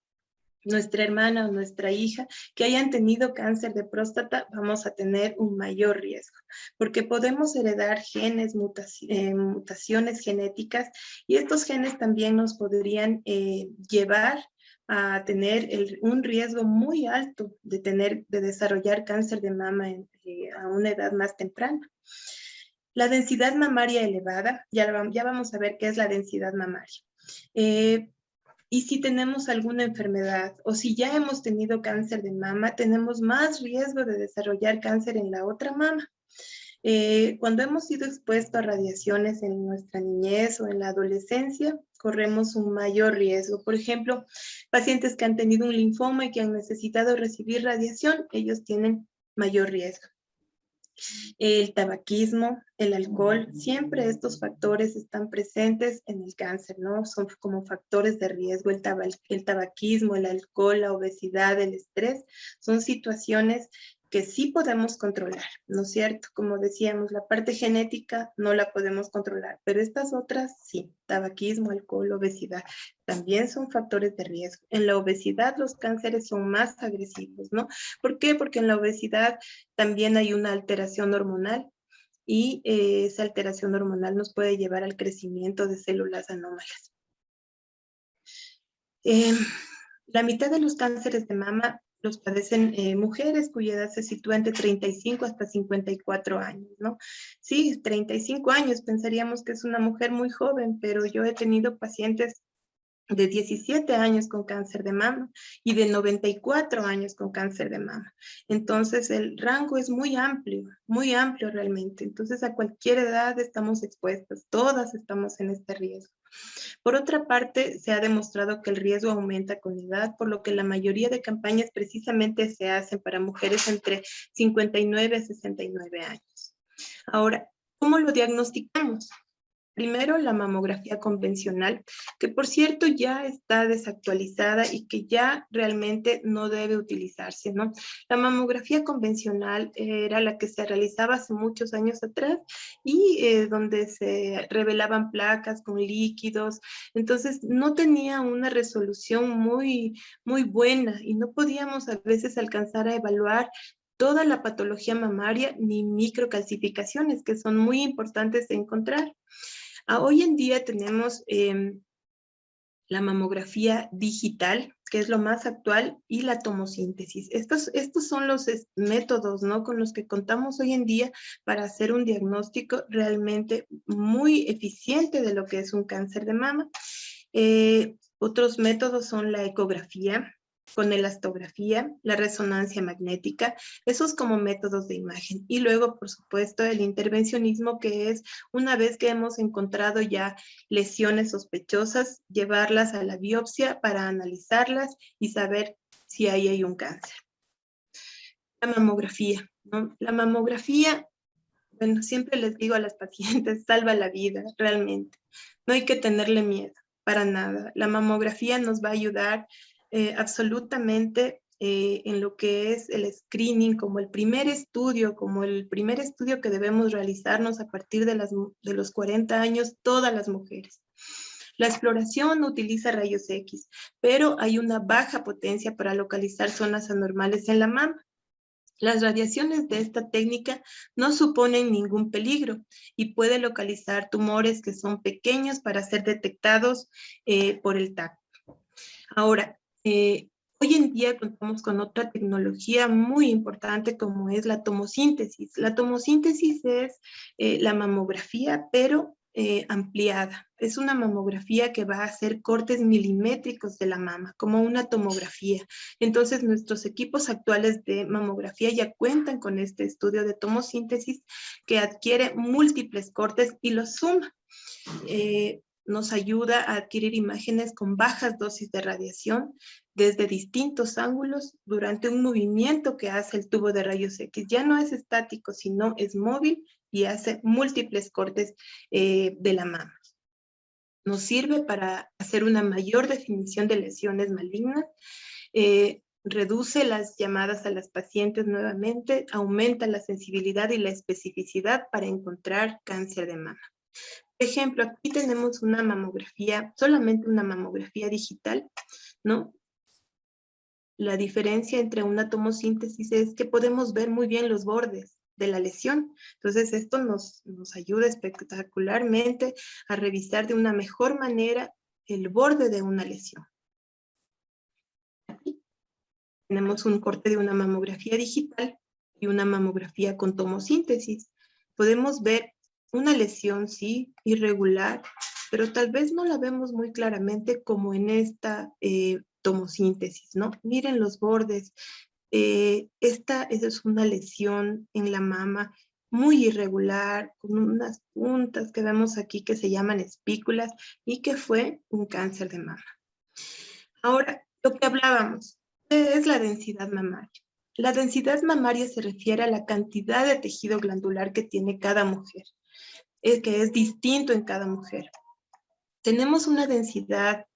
nuestra hermana o nuestra hija, que hayan tenido cáncer de próstata, vamos a tener un mayor riesgo, porque podemos heredar genes, mutaciones genéticas, y estos genes también nos podrían llevar a tener un riesgo muy alto de desarrollar cáncer de mama a una edad más temprana. La densidad mamaria elevada, ya vamos a ver qué es la densidad mamaria. Y si tenemos alguna enfermedad, o si ya hemos tenido cáncer de mama, tenemos más riesgo de desarrollar cáncer en la otra mama. Cuando hemos sido expuestos a radiaciones en nuestra niñez o en la adolescencia, corremos un mayor riesgo. Por ejemplo, pacientes que han tenido un linfoma y que han necesitado recibir radiación, ellos tienen mayor riesgo. El tabaquismo, el alcohol, siempre estos factores están presentes en el cáncer, ¿no? Son como factores de riesgo. El tabaquismo, el alcohol, la obesidad, el estrés, son situaciones que sí podemos controlar, ¿no es cierto? Como decíamos, la parte genética no la podemos controlar, pero estas otras sí, tabaquismo, alcohol, obesidad, también son factores de riesgo. En la obesidad los cánceres son más agresivos, ¿no? ¿Por qué? Porque en la obesidad también hay una alteración hormonal, y esa alteración hormonal nos puede llevar al crecimiento de células anómalas. La mitad de los cánceres de mama los padecen mujeres cuya edad se sitúa entre 35 hasta 54 años, ¿no? Sí, 35 años, pensaríamos que es una mujer muy joven, pero yo he tenido pacientes de 17 años con cáncer de mama y de 94 años con cáncer de mama. Entonces el rango es muy amplio realmente. Entonces a cualquier edad estamos expuestas, todas estamos en este riesgo. Por otra parte, se ha demostrado que el riesgo aumenta con edad, por lo que la mayoría de campañas precisamente se hacen para mujeres entre 59 a 69 años. Ahora, ¿cómo lo diagnosticamos? Primero, la mamografía convencional, que por cierto ya está desactualizada y que ya realmente no debe utilizarse, ¿no? La mamografía convencional era la que se realizaba hace muchos años atrás, y donde se revelaban placas con líquidos. Entonces no tenía una resolución muy buena, y no podíamos a veces alcanzar a evaluar toda la patología mamaria ni microcalcificaciones, que son muy importantes de encontrar. Hoy en día tenemos la mamografía digital, que es lo más actual, y la tomosíntesis. Estos son los métodos, ¿no?, con los que contamos hoy en día para hacer un diagnóstico realmente muy eficiente de lo que es un cáncer de mama. Otros métodos son la ecografía, con elastografía, la resonancia magnética, esos como métodos de imagen. Y luego, por supuesto, el intervencionismo, que es una vez que hemos encontrado ya lesiones sospechosas, llevarlas a la biopsia para analizarlas y saber si ahí hay un cáncer. La mamografía, ¿no? La mamografía, bueno, siempre les digo a las pacientes, salva la vida, realmente. No hay que tenerle miedo, para nada. La mamografía nos va a ayudar absolutamente en lo que es el screening como el primer estudio que debemos realizarnos a partir de los 40 años, todas las mujeres. La exploración utiliza rayos X, pero hay una baja potencia para localizar zonas anormales en la mama. Las radiaciones de esta técnica no suponen ningún peligro y puede localizar tumores que son pequeños para ser detectados por el tacto. Ahora, hoy en día contamos con otra tecnología muy importante como es la tomosíntesis. La tomosíntesis es la mamografía, pero ampliada. Es una mamografía que va a hacer cortes milimétricos de la mama, como una tomografía. Entonces, nuestros equipos actuales de mamografía ya cuentan con este estudio de tomosíntesis que adquiere múltiples cortes y los suma. Nos ayuda a adquirir imágenes con bajas dosis de radiación desde distintos ángulos durante un movimiento que hace el tubo de rayos X. Ya no es estático, sino es móvil y hace múltiples cortes de la mama. Nos sirve para hacer una mayor definición de lesiones malignas, reduce las llamadas a las pacientes nuevamente, aumenta la sensibilidad y la especificidad para encontrar cáncer de mama. Por ejemplo, aquí tenemos una mamografía, solamente una mamografía digital, ¿no? La diferencia entre una tomosíntesis es que podemos ver muy bien los bordes de la lesión. Entonces, esto nos ayuda espectacularmente a revisar de una mejor manera el borde de una lesión. Aquí tenemos un corte de una mamografía digital y una mamografía con tomosíntesis. Podemos ver una lesión, sí, irregular, pero tal vez no la vemos muy claramente como en esta tomosíntesis, ¿no? Miren los bordes. Esta es una lesión en la mama muy irregular, con unas puntas que vemos aquí que se llaman espículas y que fue un cáncer de mama. Ahora, lo que hablábamos, ¿qué es la densidad mamaria? La densidad mamaria se refiere a la cantidad de tejido glandular que tiene cada mujer, que es distinto en cada mujer. Tenemos una densidad,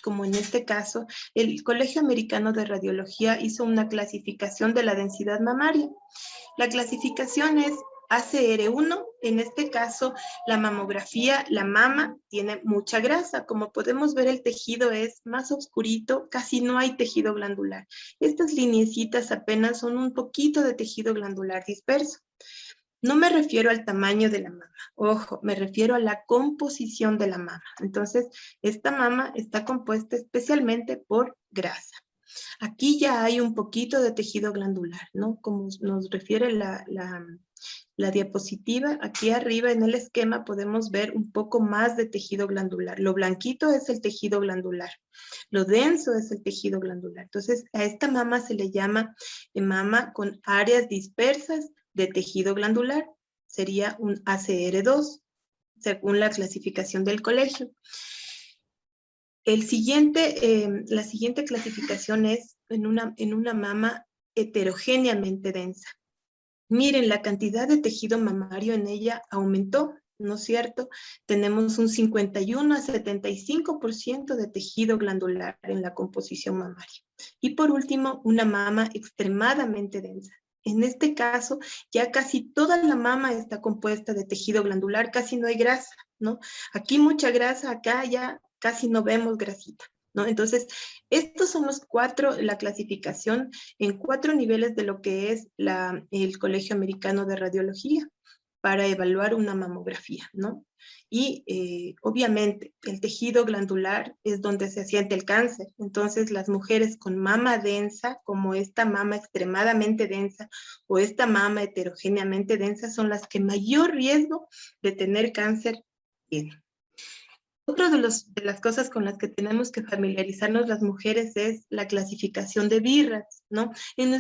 como en este caso, el Colegio Americano de Radiología hizo una clasificación de la densidad mamaria. La clasificación es ACR1, en este caso la mamografía, la mama tiene mucha grasa. Como podemos ver, el tejido es más oscurito, casi no hay tejido glandular. Estas lineecitas apenas son un poquito de tejido glandular disperso. No me refiero al tamaño de la mama, ojo, me refiero a la composición de la mama. Entonces, esta mama está compuesta especialmente por grasa. Aquí ya hay un poquito de tejido glandular, ¿no? Como nos refiere la diapositiva, aquí arriba en el esquema podemos ver un poco más de tejido glandular. Lo blanquito es el tejido glandular, lo denso es el tejido glandular. Entonces, a esta mama se le llama mama con áreas dispersas de tejido glandular. Sería un ACR2, según la clasificación del colegio. La siguiente clasificación es en una mama heterogéneamente densa. Miren, la cantidad de tejido mamario en ella aumentó, ¿no es cierto? Tenemos un 51 a 75% de tejido glandular en la composición mamaria. Y por último, una mama extremadamente densa. En este caso, ya casi toda la mama está compuesta de tejido glandular, casi no hay grasa, ¿no? Aquí mucha grasa, acá ya casi no vemos grasita, ¿no? Entonces, estos son la clasificación en 4 niveles de lo que es el Colegio Americano de Radiología para evaluar una mamografía, ¿no? Y obviamente el tejido glandular es donde se asienta el cáncer. Entonces las mujeres con mama densa, como esta mama extremadamente densa o esta mama heterogéneamente densa, son las que mayor riesgo de tener cáncer tienen. Otra de las cosas con las que tenemos que familiarizarnos las mujeres es la clasificación de BI-RADS, ¿no? En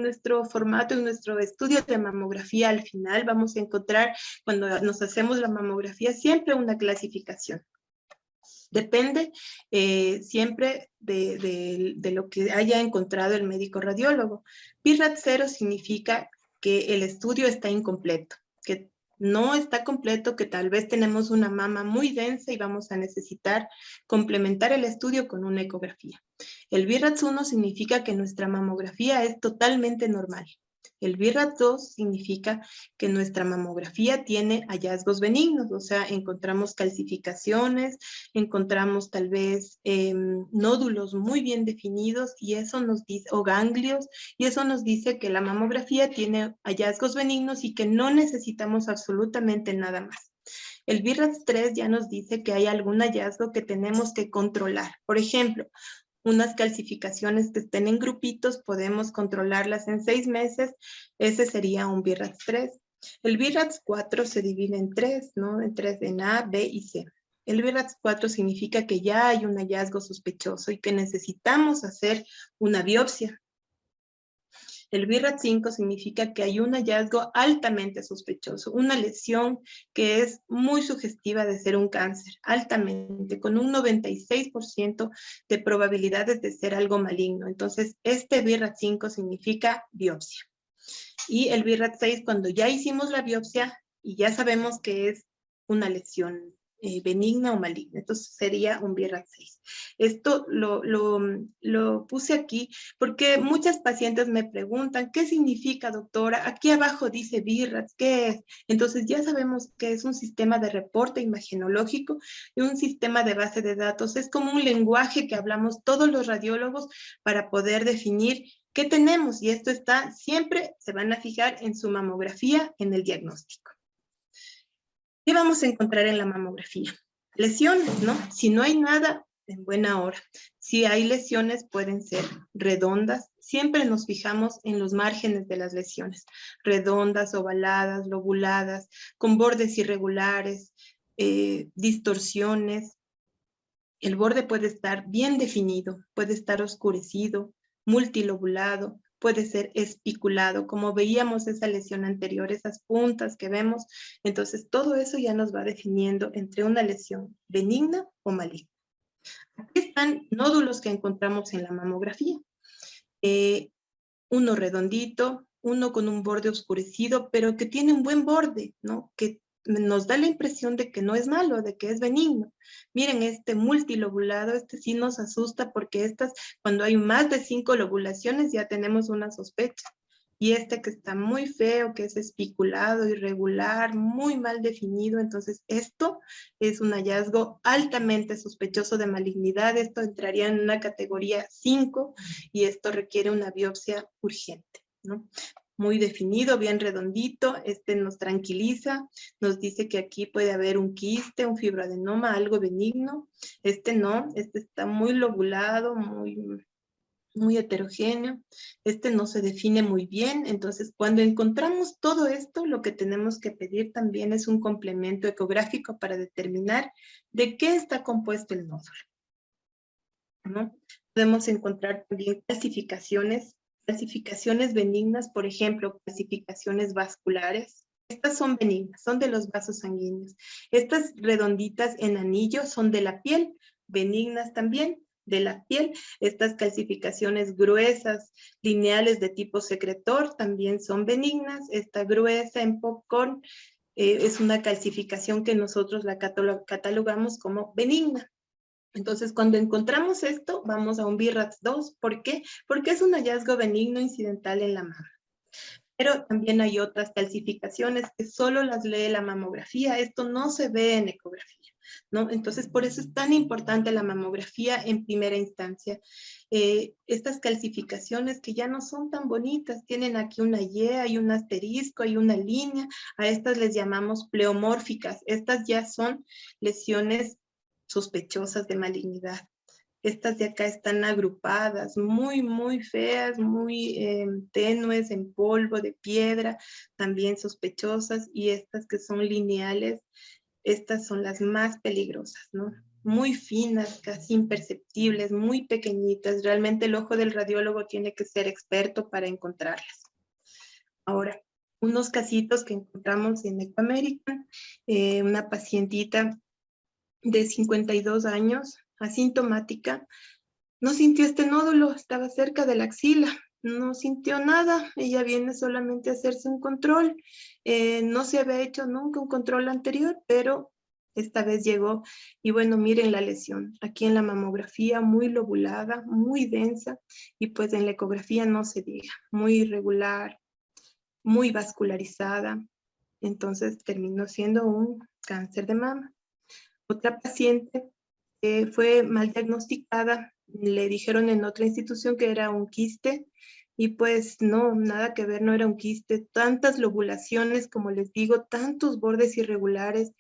nuestro formato, en nuestro estudio de mamografía, al final vamos a encontrar, cuando nos hacemos la mamografía, siempre una clasificación. Depende siempre de lo que haya encontrado el médico radiólogo. BI-RADS 0 significa que el estudio está incompleto, que No está completo, que tal vez tenemos una mama muy densa y vamos a necesitar complementar el estudio con una ecografía. El BIRATS-1 significa que nuestra mamografía es totalmente normal. El BIRATS-2 significa que nuestra mamografía tiene hallazgos benignos, o sea, encontramos calcificaciones, encontramos tal vez nódulos muy bien definidos y eso nos dice, o ganglios, y eso nos dice que la mamografía tiene hallazgos benignos y que no necesitamos absolutamente nada más. El BIRATS-3 ya nos dice que hay algún hallazgo que tenemos que controlar. Por ejemplo, unas calcificaciones que estén en grupitos, podemos controlarlas en 6 meses, ese sería un BIRATS-3. El BIRATS-4 se divide en 3, ¿no? En 3, en A, B y C. El BIRATS-4 significa que ya hay un hallazgo sospechoso y que necesitamos hacer una biopsia. El BIRATS-5 significa que hay un hallazgo altamente sospechoso, una lesión que es muy sugestiva de ser un cáncer, altamente, con un 96% de probabilidades de ser algo maligno. Entonces, este BIRATS-5 significa biopsia. Y el BIRATS-6, cuando ya hicimos la biopsia y ya sabemos que es una lesión benigna o maligna. Entonces sería un BIRATS-6. Esto lo puse aquí porque muchas pacientes me preguntan, ¿qué significa, doctora? Aquí abajo dice BIRATS, ¿qué es? Entonces ya sabemos que es un sistema de reporte imagenológico y un sistema de base de datos. Es como un lenguaje que hablamos todos los radiólogos para poder definir qué tenemos, y esto está, siempre se van a fijar en su mamografía, en el diagnóstico. ¿Qué vamos a encontrar en la mamografía? Lesiones, ¿no? Si no hay nada, en buena hora. Si hay lesiones, pueden ser redondas. Siempre nos fijamos en los márgenes de las lesiones. Redondas, ovaladas, lobuladas, con bordes irregulares, distorsiones. El borde puede estar bien definido, puede estar oscurecido, multilobulado, puede ser espiculado, como veíamos esa lesión anterior, esas puntas que vemos. Entonces, todo eso ya nos va definiendo entre una lesión benigna o maligna. Aquí están nódulos que encontramos en la mamografía. Uno redondito, uno con un borde oscurecido, pero que tiene un buen borde, ¿no? Que nos da la impresión de que no es malo, de que es benigno. Miren, este multilobulado, este sí nos asusta porque cuando hay más de 5 lobulaciones ya tenemos una sospecha. Y este que está muy feo, que es espiculado, irregular, muy mal definido, entonces esto es un hallazgo altamente sospechoso de malignidad. Esto entraría en una categoría 5 y esto requiere una biopsia urgente, ¿no? Muy definido, bien redondito, este nos tranquiliza, nos dice que aquí puede haber un quiste, un fibroadenoma, algo benigno. Este no, este está muy lobulado, muy heterogéneo, este no se define muy bien. Entonces, cuando encontramos todo esto, lo que tenemos que pedir también es un complemento ecográfico para determinar de qué está compuesto el nódulo, ¿no? Podemos encontrar también calcificaciones benignas, por ejemplo, calcificaciones vasculares. Estas son benignas, son de los vasos sanguíneos. Estas redonditas en anillo son de la piel, benignas también, de la piel. Estas calcificaciones gruesas, lineales de tipo secretor, también son benignas. Esta gruesa en popcorn es una calcificación que nosotros la catalogamos como benigna. Entonces, cuando encontramos esto, vamos a un BIRATS-2. ¿Por qué? Porque es un hallazgo benigno incidental en la mama. Pero también hay otras calcificaciones que solo las lee la mamografía. Esto no se ve en ecografía, ¿no? Entonces, por eso es tan importante la mamografía en primera instancia. Estas calcificaciones que ya no son tan bonitas, tienen aquí una Y, hay un asterisco, hay una línea, a estas les llamamos pleomórficas. Estas ya son lesiones sospechosas de malignidad. Estas de acá están agrupadas, muy feas, muy tenues, en polvo, de piedra, también sospechosas. Y estas que son lineales, estas son las más peligrosas, ¿no? Muy finas, casi imperceptibles, muy pequeñitas. Realmente el ojo del radiólogo tiene que ser experto para encontrarlas. Ahora, unos casitos que encontramos en Ecoamérica, una pacientita de 52 años, asintomática, no sintió este nódulo, estaba cerca de la axila, no sintió nada. Ella viene solamente a hacerse un control. No se había hecho nunca un control anterior, pero esta vez llegó. Y bueno, miren la lesión. Aquí en la mamografía muy lobulada, muy densa, y pues en la ecografía no se diga, muy irregular, muy vascularizada. Entonces terminó siendo un cáncer de mama. Otra paciente fue mal diagnosticada, le dijeron en otra institución que era un quiste, y pues no, nada que ver, no era un quiste. Tantas lobulaciones, como les digo, tantos bordes irregulares.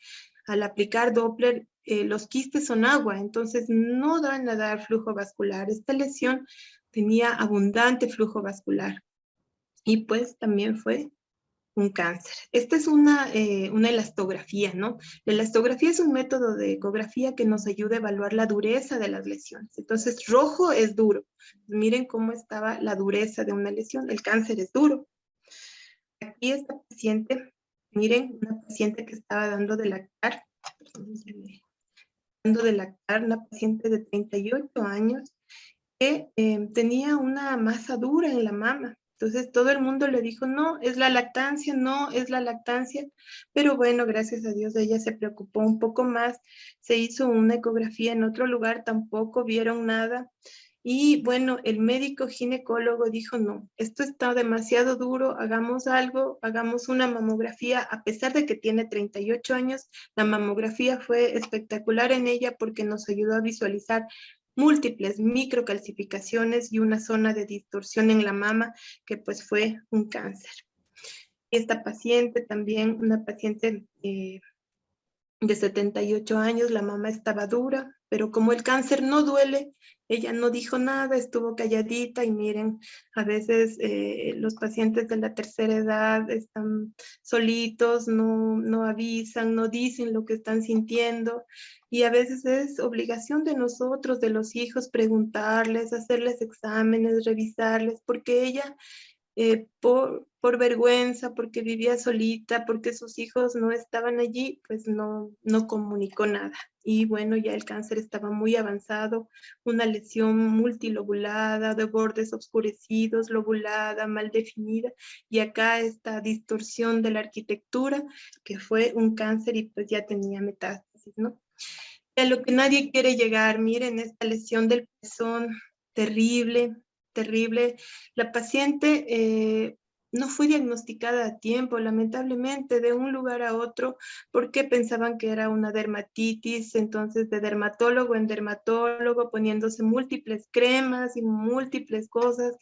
Al aplicar Doppler, los quistes son agua, entonces no dan a dar flujo vascular. Esta lesión tenía abundante flujo vascular, y pues también fue un cáncer. Esta es una elastografía, ¿no? La elastografía es un método de ecografía que nos ayuda a evaluar la dureza de las lesiones. Entonces, rojo es duro. Miren cómo estaba la dureza de una lesión. El cáncer es duro. Aquí esta paciente, miren, una paciente que estaba dando de lactar, una paciente de 38 años que tenía una masa dura en la mama. Entonces todo el mundo le dijo, no, es la lactancia, no, es la lactancia. Pero bueno, gracias a Dios ella se preocupó un poco más. Se hizo una ecografía en otro lugar, tampoco vieron nada. Y bueno, el médico ginecólogo dijo, no, esto está demasiado duro, hagamos algo, hagamos una mamografía. A pesar de que tiene 38 años, la mamografía fue espectacular en ella porque nos ayudó a visualizar múltiples microcalcificaciones y una zona de distorsión en la mama que pues fue un cáncer. Esta paciente también, una paciente de 78 años, la mama estaba dura, pero como el cáncer no duele, ella no dijo nada, estuvo calladita. Y miren, a veces los pacientes de la tercera edad están solitos, no avisan, no dicen lo que están sintiendo, y a veces es obligación de nosotros, de los hijos, preguntarles, hacerles exámenes, revisarles, porque ella por vergüenza, porque vivía solita, porque sus hijos no estaban allí, pues no comunicó nada. Y bueno, ya el cáncer estaba muy avanzado, una lesión multilobulada, de bordes oscurecidos, lobulada, mal definida, y acá esta distorsión de la arquitectura, que fue un cáncer, y pues ya tenía metástasis, ¿no? A lo que nadie quiere llegar, miren esta lesión del pezón, terrible, terrible. La paciente no fue diagnosticada a tiempo, lamentablemente, de un lugar a otro, porque pensaban que era una dermatitis. Entonces de dermatólogo en dermatólogo, poniéndose múltiples cremas y múltiples cosas,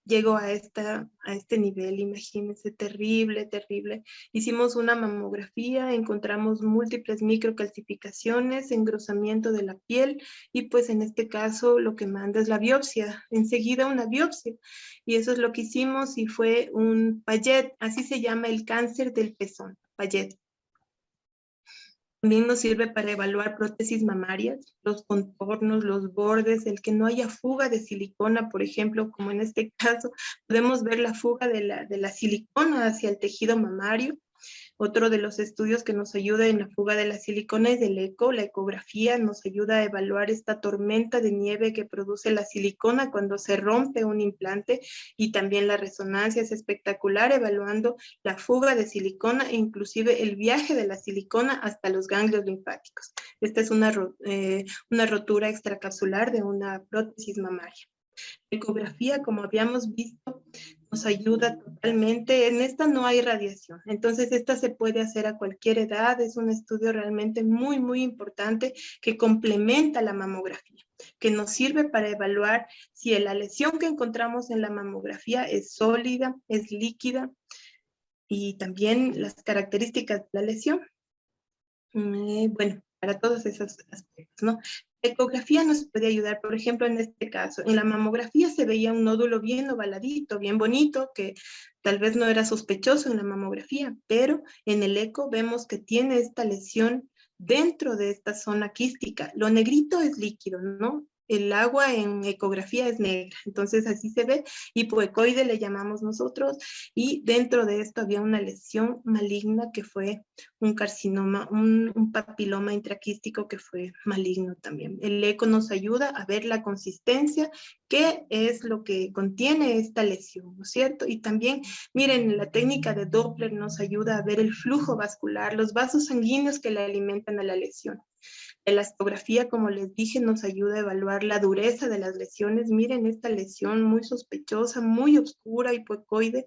llegó a este nivel. Imagínense, terrible, terrible. Hicimos una mamografía, encontramos múltiples microcalcificaciones, engrosamiento de la piel, y pues en este caso lo que manda es la biopsia, enseguida una biopsia. Y eso es lo que hicimos, y fue un Payet, así se llama el cáncer del pezón, Payet. También nos sirve para evaluar prótesis mamarias, los contornos, los bordes, el que no haya fuga de silicona, por ejemplo, como en este caso, podemos ver la fuga de la silicona hacia el tejido mamario. Otro de los estudios que nos ayuda en la fuga de la silicona es el eco. La ecografía nos ayuda a evaluar esta tormenta de nieve que produce la silicona cuando se rompe un implante, y también la resonancia es espectacular, evaluando la fuga de silicona e inclusive el viaje de la silicona hasta los ganglios linfáticos. Esta es una rotura extracapsular de una prótesis mamaria. La ecografía, como habíamos visto, nos ayuda totalmente. En esta no hay radiación, entonces esta se puede hacer a cualquier edad. Es un estudio realmente muy, muy importante que complementa la mamografía, que nos sirve para evaluar si la lesión que encontramos en la mamografía es sólida, es líquida, y también las características de la lesión. Bueno, para todos esos aspectos, ¿no? La ecografía nos puede ayudar, por ejemplo, en este caso. En la mamografía se veía un nódulo bien ovaladito, bien bonito, que tal vez no era sospechoso en la mamografía, pero en el eco vemos que tiene esta lesión dentro de esta zona quística. Lo negrito es líquido, ¿no? el agua en ecografía es negra, entonces así se ve, hipoecoide le llamamos nosotros, y dentro de esto había una lesión maligna que fue un carcinoma, un papiloma intraquístico que fue maligno también. El eco nos ayuda a ver la consistencia, qué es lo que contiene esta lesión, ¿no es cierto? Y también, miren, la técnica de Doppler nos ayuda a ver el flujo vascular, los vasos sanguíneos que le alimentan a la lesión. La elastografía, como les dije, nos ayuda a evaluar la dureza de las lesiones. Miren esta lesión muy sospechosa, muy oscura, hipoecoide,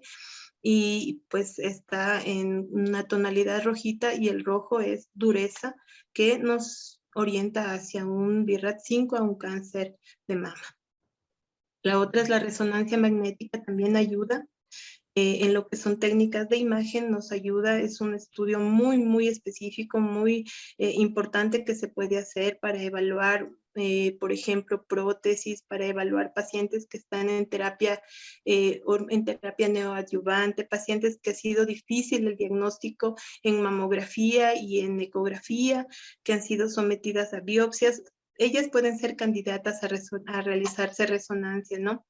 y pues está en una tonalidad rojita y el rojo es dureza, que nos orienta hacia un BRAF5, a un cáncer de mama. La otra es la resonancia magnética, también ayuda. En lo que son técnicas de imagen nos ayuda, es un estudio muy específico, muy importante que se puede hacer para evaluar, por ejemplo, prótesis, para evaluar pacientes que están en terapia neoadyuvante, pacientes que ha sido difícil el diagnóstico en mamografía y en ecografía, que han sido sometidas a biopsias. Ellas pueden ser candidatas a realizarse resonancia, ¿no?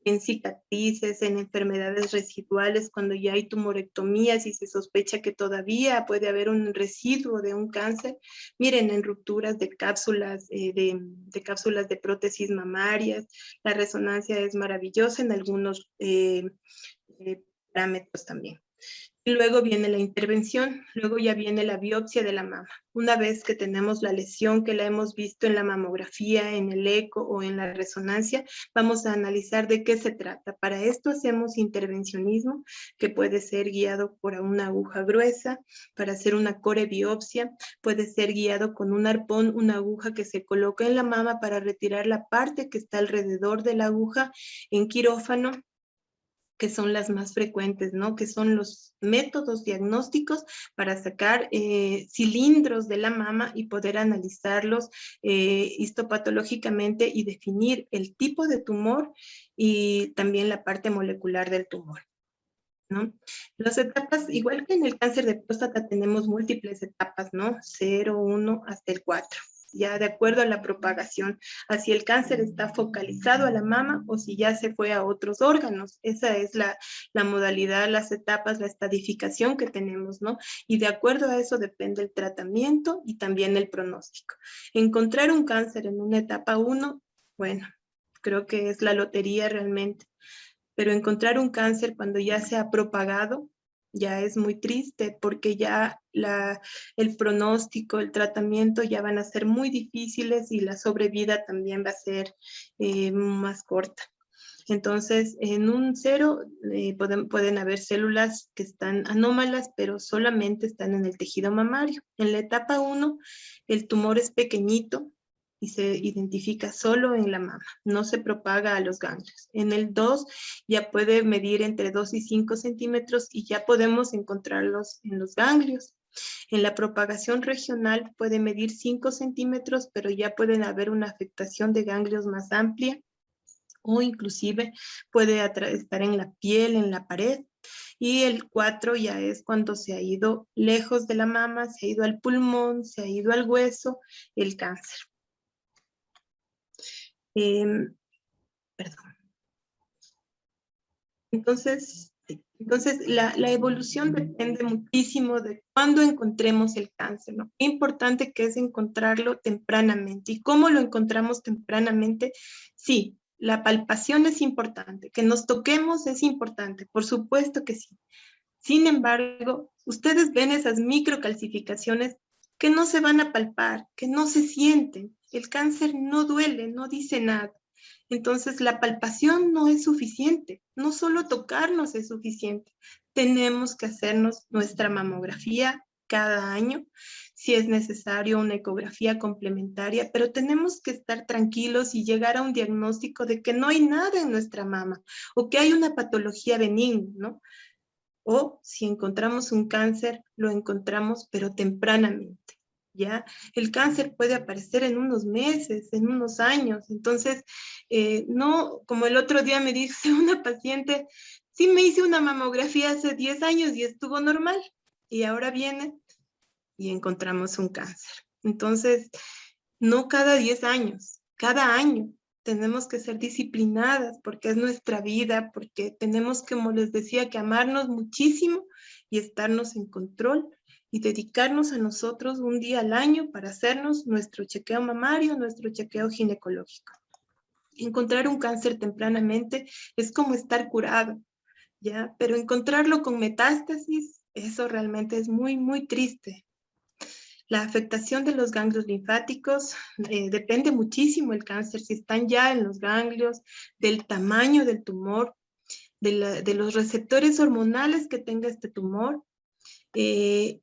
En cicatrices, en enfermedades residuales, cuando ya hay tumorectomías y se sospecha que todavía puede haber un residuo de un cáncer. Miren, en rupturas de cápsulas, de cápsulas de prótesis mamarias, la resonancia es maravillosa en algunos parámetros también. Y luego viene la intervención, luego ya viene la biopsia de la mama. Una vez que tenemos la lesión que la hemos visto en la mamografía, en el eco o en la resonancia, vamos a analizar de qué se trata. Para esto hacemos intervencionismo, que puede ser guiado por una aguja gruesa, para hacer una corebiopsia, puede ser guiado con un arpón, una aguja que se coloca en la mama para retirar la parte que está alrededor de la aguja, en quirófano, que son las más frecuentes, ¿no? Que son los métodos diagnósticos para sacar cilindros de la mama y poder analizarlos histopatológicamente y definir el tipo de tumor y también la parte molecular del tumor, ¿no? Las etapas, igual que en el cáncer de próstata, tenemos múltiples etapas, ¿no? 0, 1, hasta el 4. Ya de acuerdo a la propagación, a si el cáncer está focalizado a la mama o si ya se fue a otros órganos. Esa es la modalidad, las etapas, la estadificación que tenemos, ¿no? Y de acuerdo a eso depende el tratamiento y también el pronóstico. Encontrar un cáncer en una etapa 1, bueno, creo que es la lotería realmente. Pero encontrar un cáncer cuando ya se ha propagado, ya es muy triste porque ya el pronóstico, el tratamiento ya van a ser muy difíciles y la sobrevida también va a ser más corta. Entonces, en un 0 pueden haber células que están anómalas, pero solamente están en el tejido mamario. En la etapa 1, el tumor es pequeñito y se identifica solo en la mama, no se propaga a los ganglios. En el 2 ya puede medir entre 2 y 5 centímetros y ya podemos encontrarlos en los ganglios. En la propagación regional puede medir 5 centímetros, pero ya pueden haber una afectación de ganglios más amplia, o inclusive puede estar en la piel, en la pared. Y el 4 ya es cuando se ha ido lejos de la mama, se ha ido al pulmón, se ha ido al hueso, el cáncer. Perdón. Entonces la evolución depende muchísimo de cuándo encontremos el cáncer, ¿no? Qué importante que es encontrarlo tempranamente. ¿Y cómo lo encontramos tempranamente? Sí, la palpación es importante, que nos toquemos es importante, por supuesto que sí. Sin embargo, ustedes ven esas microcalcificaciones que no se van a palpar, que no se sienten. El cáncer no duele, no dice nada. Entonces, la palpación no es suficiente, no solo tocarnos es suficiente. Tenemos que hacernos nuestra mamografía cada año, si es necesario una ecografía complementaria, pero tenemos que estar tranquilos y llegar a un diagnóstico de que no hay nada en nuestra mama o que hay una patología benigna, ¿no? O si encontramos un cáncer, lo encontramos pero tempranamente. ¿Ya? El cáncer puede aparecer en unos meses, en unos años. Entonces, no, como el otro día me dice una paciente, sí me hice una mamografía hace 10 años y estuvo normal. Y ahora viene y encontramos un cáncer. Entonces, no cada 10 años, cada año. tenemos que ser disciplinadas porque es nuestra vida, porque tenemos, como les decía, que amarnos muchísimo y estarnos en control y dedicarnos a nosotros un día al año para hacernos nuestro chequeo mamario, nuestro chequeo ginecológico. Encontrar un cáncer tempranamente es como estar curado, ¿ya? Pero encontrarlo con metástasis, eso realmente es muy, muy triste. La afectación de los ganglios linfáticos depende muchísimo el cáncer, si están ya en los ganglios, del tamaño del tumor, de los receptores hormonales que tenga este tumor, de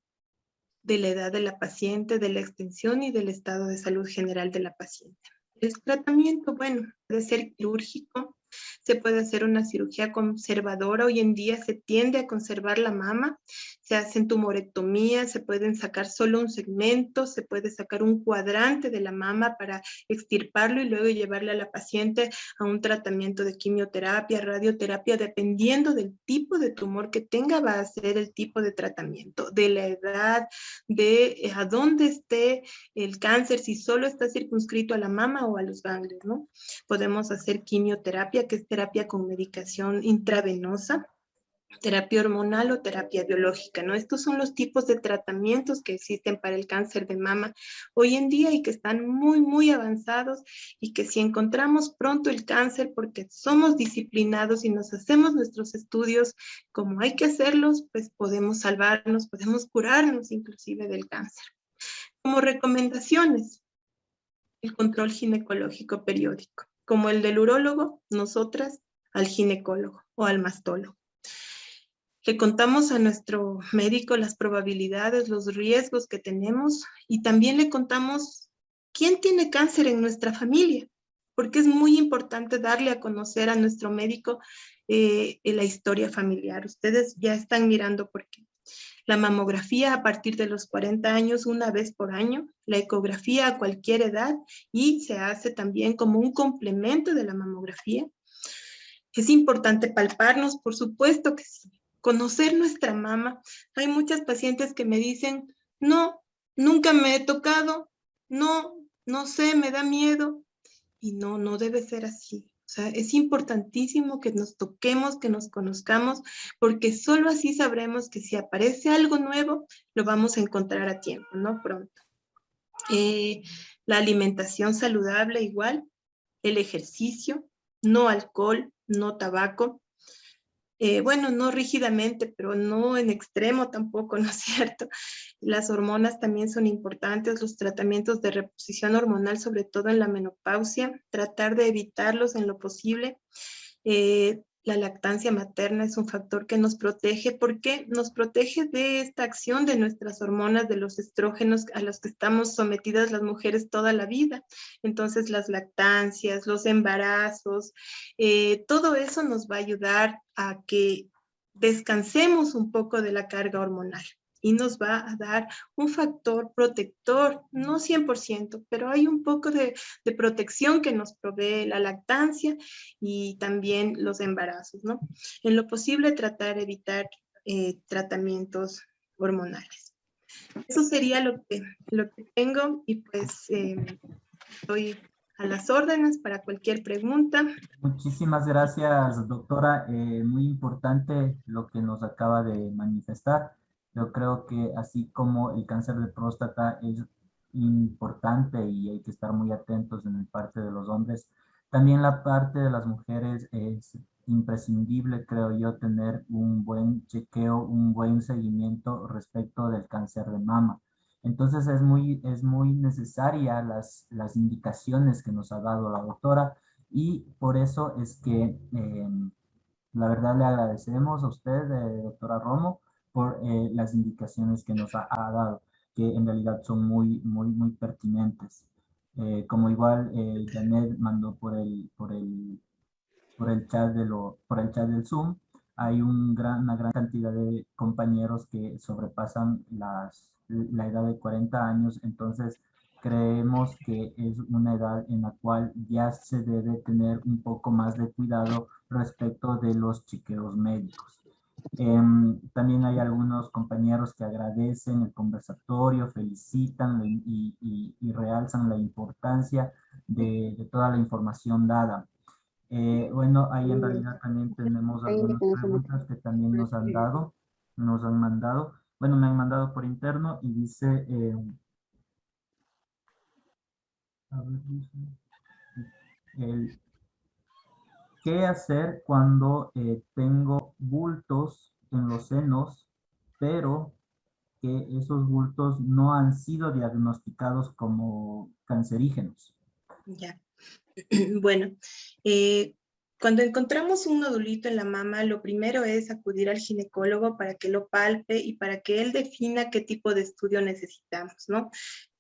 la edad de la paciente, de la extensión y del estado de salud general de la paciente. El tratamiento, bueno, puede ser quirúrgico, se puede hacer una cirugía conservadora. Hoy en día se tiende a conservar la mama, se hacen tumorectomías, se pueden sacar solo un segmento, se puede sacar un cuadrante de la mama para extirparlo y luego llevarle a la paciente a un tratamiento de quimioterapia, radioterapia, dependiendo del tipo de tumor que tenga, va a ser el tipo de tratamiento, de la edad, de a dónde esté el cáncer, si solo está circunscrito a la mama o a los ganglios, ¿no? Podemos hacer quimioterapia, que es terapia con medicación intravenosa, terapia hormonal o terapia biológica, ¿no? Estos son los tipos de tratamientos que existen para el cáncer de mama hoy en día y que están muy, muy avanzados y que si encontramos pronto el cáncer porque somos disciplinados y nos hacemos nuestros estudios como hay que hacerlos, pues podemos salvarnos, podemos curarnos inclusive del cáncer. Como recomendaciones, el control ginecológico periódico, como el del urólogo, nosotras al ginecólogo o al mastólogo. Le contamos a nuestro médico las probabilidades, los riesgos que tenemos y también le contamos quién tiene cáncer en nuestra familia, porque es muy importante darle a conocer a nuestro médico la historia familiar. Ustedes ya están mirando por qué. La mamografía a partir de los 40 años, una vez por año, la ecografía a cualquier edad y se hace también como un complemento de la mamografía. Es importante palparnos, por supuesto que sí. Conocer nuestra mama. Hay muchas pacientes que me dicen, no, nunca me he tocado, no, no sé, me da miedo. Y no, no debe ser así. O sea, es importantísimo que nos toquemos, que nos conozcamos, porque solo así sabremos que si aparece algo nuevo, lo vamos a encontrar a tiempo, ¿no? Pronto. La alimentación saludable igual, el ejercicio, no alcohol, no tabaco. Bueno, no rígidamente, pero no en extremo tampoco, ¿no es cierto? Las hormonas también son importantes, los tratamientos de reposición hormonal, sobre todo en la menopausia, tratar de evitarlos en lo posible. La lactancia materna es un factor que nos protege porque nos protege de esta acción de nuestras hormonas, de los estrógenos a los que estamos sometidas las mujeres toda la vida. Entonces las lactancias, los embarazos, todo eso nos va a ayudar a que descansemos un poco de la carga hormonal y nos va a dar un factor protector, no 100%, pero hay un poco de protección que nos provee la lactancia y también los embarazos, ¿no? En lo posible tratar de evitar tratamientos hormonales. Eso sería lo que tengo y pues estoy a las órdenes para cualquier pregunta. Muchísimas gracias, doctora. Muy importante lo que nos acaba de manifestar. Yo creo que así como el cáncer de próstata es importante y hay que estar muy atentos en el parte de los hombres, también la parte de las mujeres es imprescindible, creo yo, tener un buen chequeo, un buen seguimiento respecto del cáncer de mama. Entonces es muy necesaria las indicaciones que nos ha dado la doctora y por eso es que la verdad le agradecemos a usted, doctora Romo, por las indicaciones que nos ha dado, que en realidad son muy pertinentes. Como igual Janet mandó por el chat por el chat del Zoom, hay una gran cantidad de compañeros que sobrepasan la edad de 40 años, entonces creemos que es una edad en la cual ya se debe tener un poco más de cuidado respecto de los chequeos médicos. También hay algunos compañeros que agradecen el conversatorio, felicitan y realzan la importancia de toda la información dada. Bueno, ahí en realidad también tenemos algunas preguntas que también nos han dado, nos han mandado. Bueno, me han mandado por interno y dice, a ver, dice, el, ¿qué hacer cuando tengo bultos en los senos, pero que esos bultos no han sido diagnosticados como cancerígenos? Ya. Bueno, cuando encontramos un nodulito en la mama, lo primero es acudir al ginecólogo para que lo palpe y para que él defina qué tipo de estudio necesitamos, ¿no?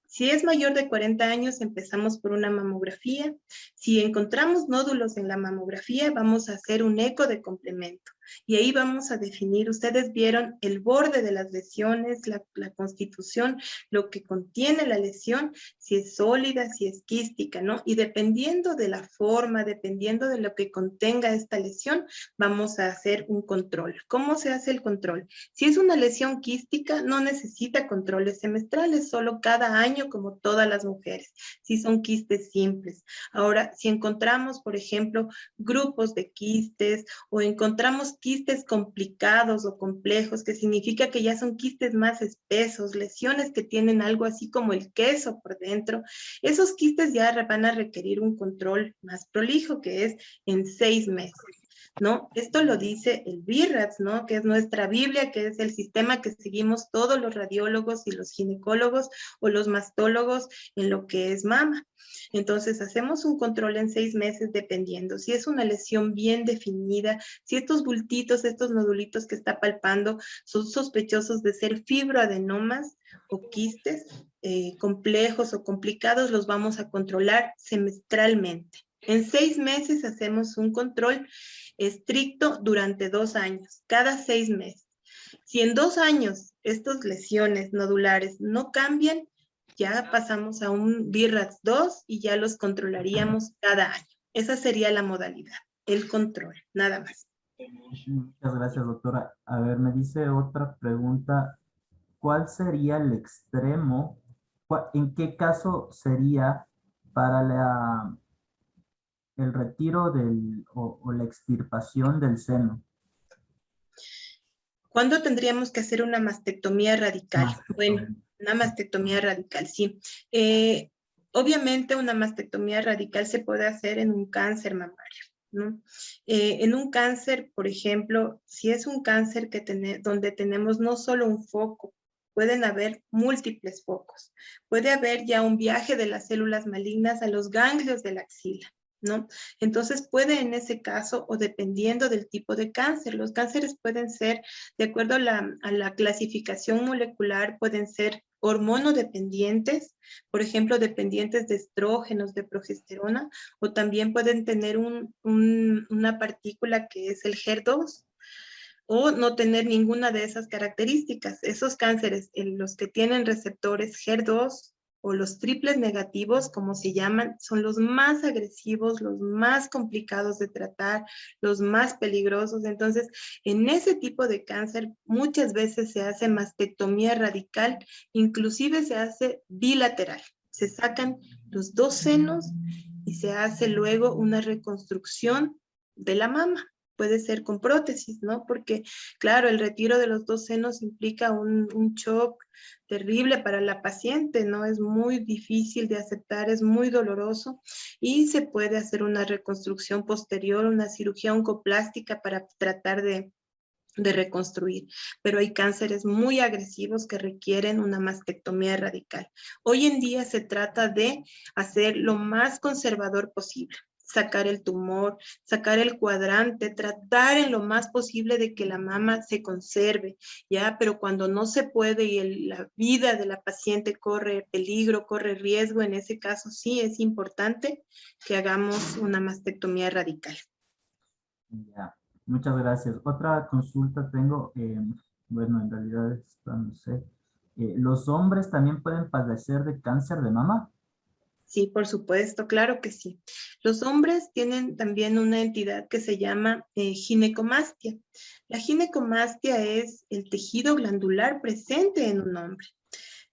Si es mayor de 40 años, empezamos por una mamografía. Si encontramos nódulos en la mamografía, vamos a hacer un eco de complemento. Y ahí vamos a definir, ustedes vieron el borde de las lesiones, la constitución, lo que contiene la lesión, si es sólida, si es quística, ¿no? Y dependiendo de la forma, dependiendo de lo que contenga esta lesión, vamos a hacer un control. ¿Cómo se hace el control? Si es una lesión quística, no necesita controles semestrales, solo cada año como todas las mujeres, si son quistes simples. Ahora, si encontramos, por ejemplo, grupos de quistes o encontramos quistes complicados o complejos, que significa que ya son quistes más espesos, lesiones que tienen algo así como el queso por dentro, esos quistes ya van a requerir un control más prolijo, que es en 6 meses. ¿No? Esto lo dice el BIRATS, ¿no? Que es nuestra Biblia, que es el sistema que seguimos todos los radiólogos y los ginecólogos o los mastólogos en lo que es mama. Entonces, hacemos un control en 6 meses dependiendo. Si es una lesión bien definida, si estos bultitos, estos nodulitos que está palpando son sospechosos de ser fibroadenomas o quistes complejos o complicados, los vamos a controlar semestralmente. En 6 meses hacemos un control estricto durante 2 años, cada 6 meses. Si en 2 años estas lesiones nodulares no cambian, ya pasamos a un BIRATS 2 y ya los controlaríamos cada año. Esa sería la modalidad, el control, nada más. Muchas gracias, doctora. A ver, me dice otra pregunta. ¿Cuál sería el extremo? ¿En qué caso sería para el retiro o la extirpación del seno? ¿Cuándo tendríamos que hacer una mastectomía radical? Bueno, una mastectomía radical, sí. Obviamente una mastectomía radical se puede hacer en un cáncer mamario, ¿no? En un cáncer, por ejemplo, si es un cáncer donde tenemos no solo un foco, pueden haber múltiples focos. Puede haber ya un viaje de las células malignas a los ganglios de la axila, ¿no? Entonces puede en ese caso, o dependiendo del tipo de cáncer, los cánceres pueden ser, de acuerdo a la clasificación molecular, pueden ser hormonodependientes, por ejemplo, dependientes de estrógenos, de progesterona, o también pueden tener una partícula que es el HER2, o no tener ninguna de esas características. Esos cánceres, los que tienen receptores HER2 o los triples negativos, como se llaman, son los más agresivos, los más complicados de tratar, los más peligrosos. Entonces, en ese tipo de cáncer, muchas veces se hace mastectomía radical, inclusive se hace bilateral. Se sacan los 2 senos y se hace luego una reconstrucción de la mama. Puede ser con prótesis, ¿no? Porque, claro, el retiro de los 2 senos implica un shock terrible para la paciente, ¿no? Es muy difícil de aceptar, es muy doloroso y se puede hacer una reconstrucción posterior, una cirugía oncoplástica para tratar de reconstruir, pero hay cánceres muy agresivos que requieren una mastectomía radical. Hoy en día se trata de hacer lo más conservador posible, sacar el tumor, sacar el cuadrante, tratar en lo más posible de que la mama se conserve, ¿ya? Pero cuando no se puede y la vida de la paciente corre peligro, corre riesgo, en ese caso sí es importante que hagamos una mastectomía radical. Ya, muchas gracias. Otra consulta tengo, bueno, en realidad esto no sé. ¿Los hombres también pueden padecer de cáncer de mama? Sí, por supuesto, claro que sí. Los hombres tienen también una entidad que se llama ginecomastia. La ginecomastia es el tejido glandular presente en un hombre.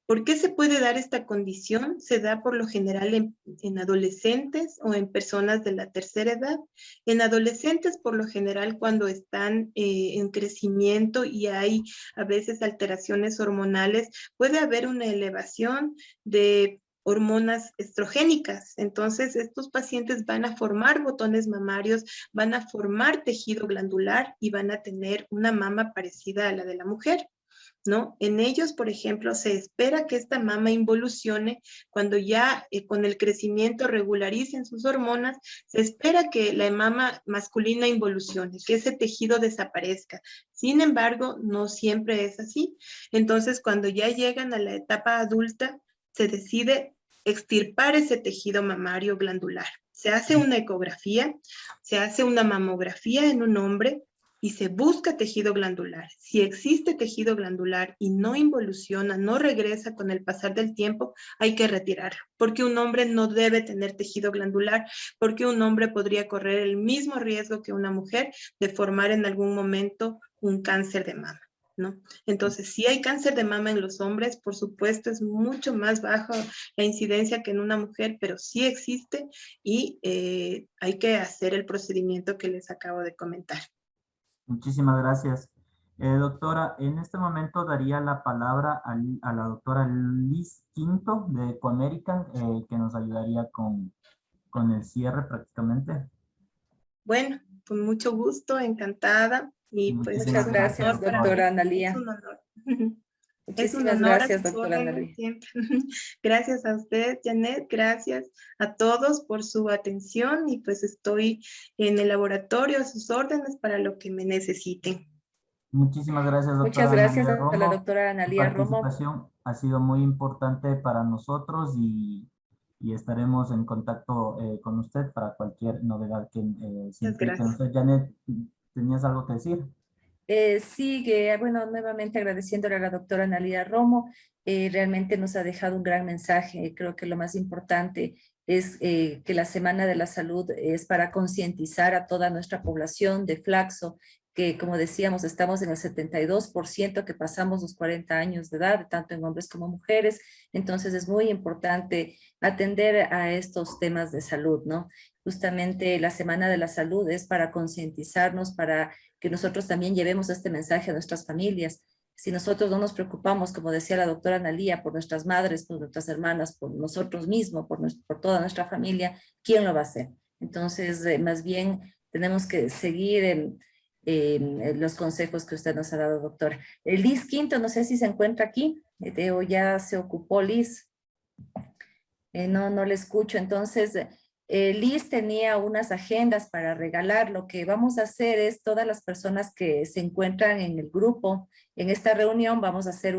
¿Por qué se puede dar esta condición? Se da por lo general en adolescentes o en personas de la tercera edad. En adolescentes, por lo general, cuando están en crecimiento y hay a veces alteraciones hormonales, puede haber una elevación de hormonas estrogénicas. Entonces, estos pacientes van a formar botones mamarios, van a formar tejido glandular y van a tener una mama parecida a la de la mujer, ¿no? En ellos, por ejemplo, se espera que esta mama involucione cuando ya con el crecimiento regularicen sus hormonas, se espera que la mama masculina involucione, que ese tejido desaparezca. Sin embargo, no siempre es así. Entonces, cuando ya llegan a la etapa adulta, se decide extirpar ese tejido mamario glandular. Se hace una ecografía, se hace una mamografía en un hombre, y se busca tejido glandular. Si existe tejido glandular y no involuciona, no regresa con el pasar del tiempo, hay que retirarlo, porque un hombre no debe tener tejido glandular, porque un hombre podría correr el mismo riesgo que una mujer de formar en algún momento un cáncer de mama, ¿no? Entonces, si hay cáncer de mama en los hombres, por supuesto es mucho más baja la incidencia que en una mujer, pero sí existe y hay que hacer el procedimiento que les acabo de comentar. Muchísimas gracias. Doctora, en este momento daría la palabra a la doctora Liz Quinto de Ecoamerican, que nos ayudaría con el cierre prácticamente. Bueno, con mucho gusto, encantada. Y pues Muchas gracias, doctora Analía. Es un honor. Es un Muchísimas honor gracias, a sus doctora órdenes Analía. siempre. Gracias a usted, Janet. Gracias a todos por su atención y pues estoy en el laboratorio a sus órdenes para lo que me necesiten. Muchísimas gracias, Muchas doctora gracias Analía a la Romo. doctora Su Analía Romo. participación ha sido muy importante para nosotros y estaremos en contacto con usted para cualquier novedad que se Muchas implique. gracias. Janet, ¿tenías algo que decir? Sí, bueno, nuevamente agradeciéndole a la doctora Analía Romo, realmente nos ha dejado un gran mensaje. Creo que lo más importante es que la Semana de la Salud es para concientizar a toda nuestra población de Flaxo, que como decíamos, estamos en el 72% que pasamos los 40 años de edad, tanto en hombres como mujeres. Entonces es muy importante atender a estos temas de salud, ¿no? Justamente la Semana de la Salud es para concientizarnos, para que nosotros también llevemos este mensaje a nuestras familias. Si nosotros no nos preocupamos, como decía la doctora Analía, por nuestras madres, por nuestras hermanas, por nosotros mismos, por toda nuestra familia, ¿quién lo va a hacer? Entonces, más bien tenemos que seguir los consejos que usted nos ha dado, doctora. Liz Quinto, no sé si se encuentra aquí, o ya se ocupó Liz. No le escucho. Entonces, Liz tenía unas agendas para regalar. Lo que vamos a hacer es todas las personas que se encuentran en el grupo, en esta reunión, vamos a hacer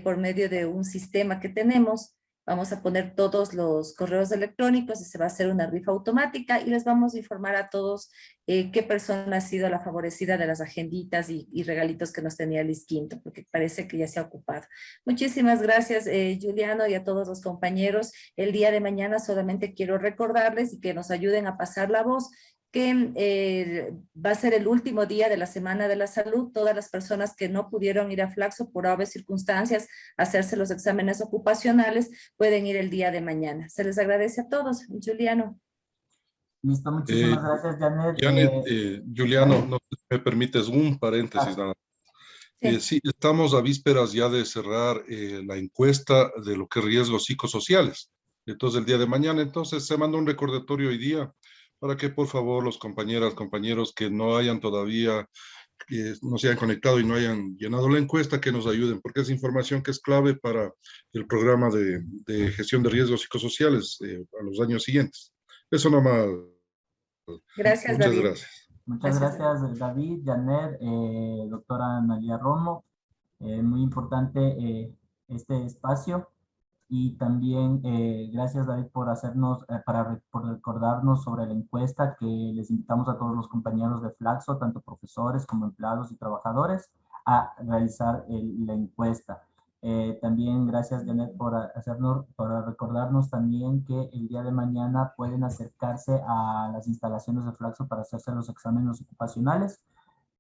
por medio de un sistema que tenemos, vamos a poner todos los correos electrónicos y se va a hacer una rifa automática y les vamos a informar a todos qué persona ha sido la favorecida de las agenditas y regalitos que nos tenía Liz Quinto, porque parece que ya se ha ocupado. Muchísimas gracias, Juliano, y a todos los compañeros. El día de mañana solamente quiero recordarles y que nos ayuden a pasar la voz que va a ser el último día de la Semana de la Salud. Todas las personas que no pudieron ir a Flaxo por obvias circunstancias a hacerse los exámenes ocupacionales pueden ir el día de mañana. Se les agradece a todos. Juliano. Listo, muchísimas gracias, Janet. Janet, Juliano, no sé si me permites un paréntesis nada. Sí. Sí, estamos a vísperas ya de cerrar la encuesta de lo que es riesgos psicosociales. Entonces, el día de mañana, entonces, se manda un recordatorio hoy día para que, por favor, los compañeros que no hayan todavía, no se hayan conectado y no hayan llenado la encuesta, que nos ayuden, porque es información que es clave para el programa de gestión de riesgos psicosociales a los años siguientes. Eso nomás. Gracias, Muchas David. gracias. Muchas gracias, David, Janet, doctora Analía Romo. Muy importante este espacio. Y también gracias, David, por hacernos, por recordarnos sobre la encuesta que les invitamos a todos los compañeros de Flaxo, tanto profesores como empleados y trabajadores, a realizar la encuesta. También gracias, Janet, por recordarnos también que el día de mañana pueden acercarse a las instalaciones de Flaxo para hacerse los exámenes ocupacionales.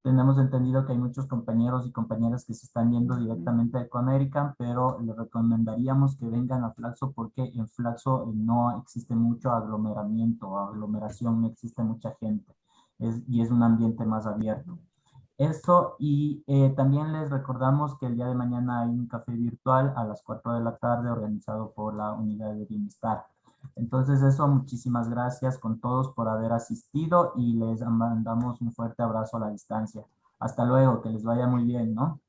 Tenemos entendido que hay muchos compañeros y compañeras que se están yendo directamente a Ecoamerican, pero les recomendaríamos que vengan a Flaxo porque en Flaxo no existe mucho aglomeramiento, aglomeración, no existe mucha gente y es un ambiente más abierto. Eso, y también les recordamos que el día de mañana hay un café virtual a las 4 de la tarde organizado por la Unidad de Bienestar. Entonces eso, muchísimas gracias con todos por haber asistido y les mandamos un fuerte abrazo a la distancia. Hasta luego, que les vaya muy bien, ¿no?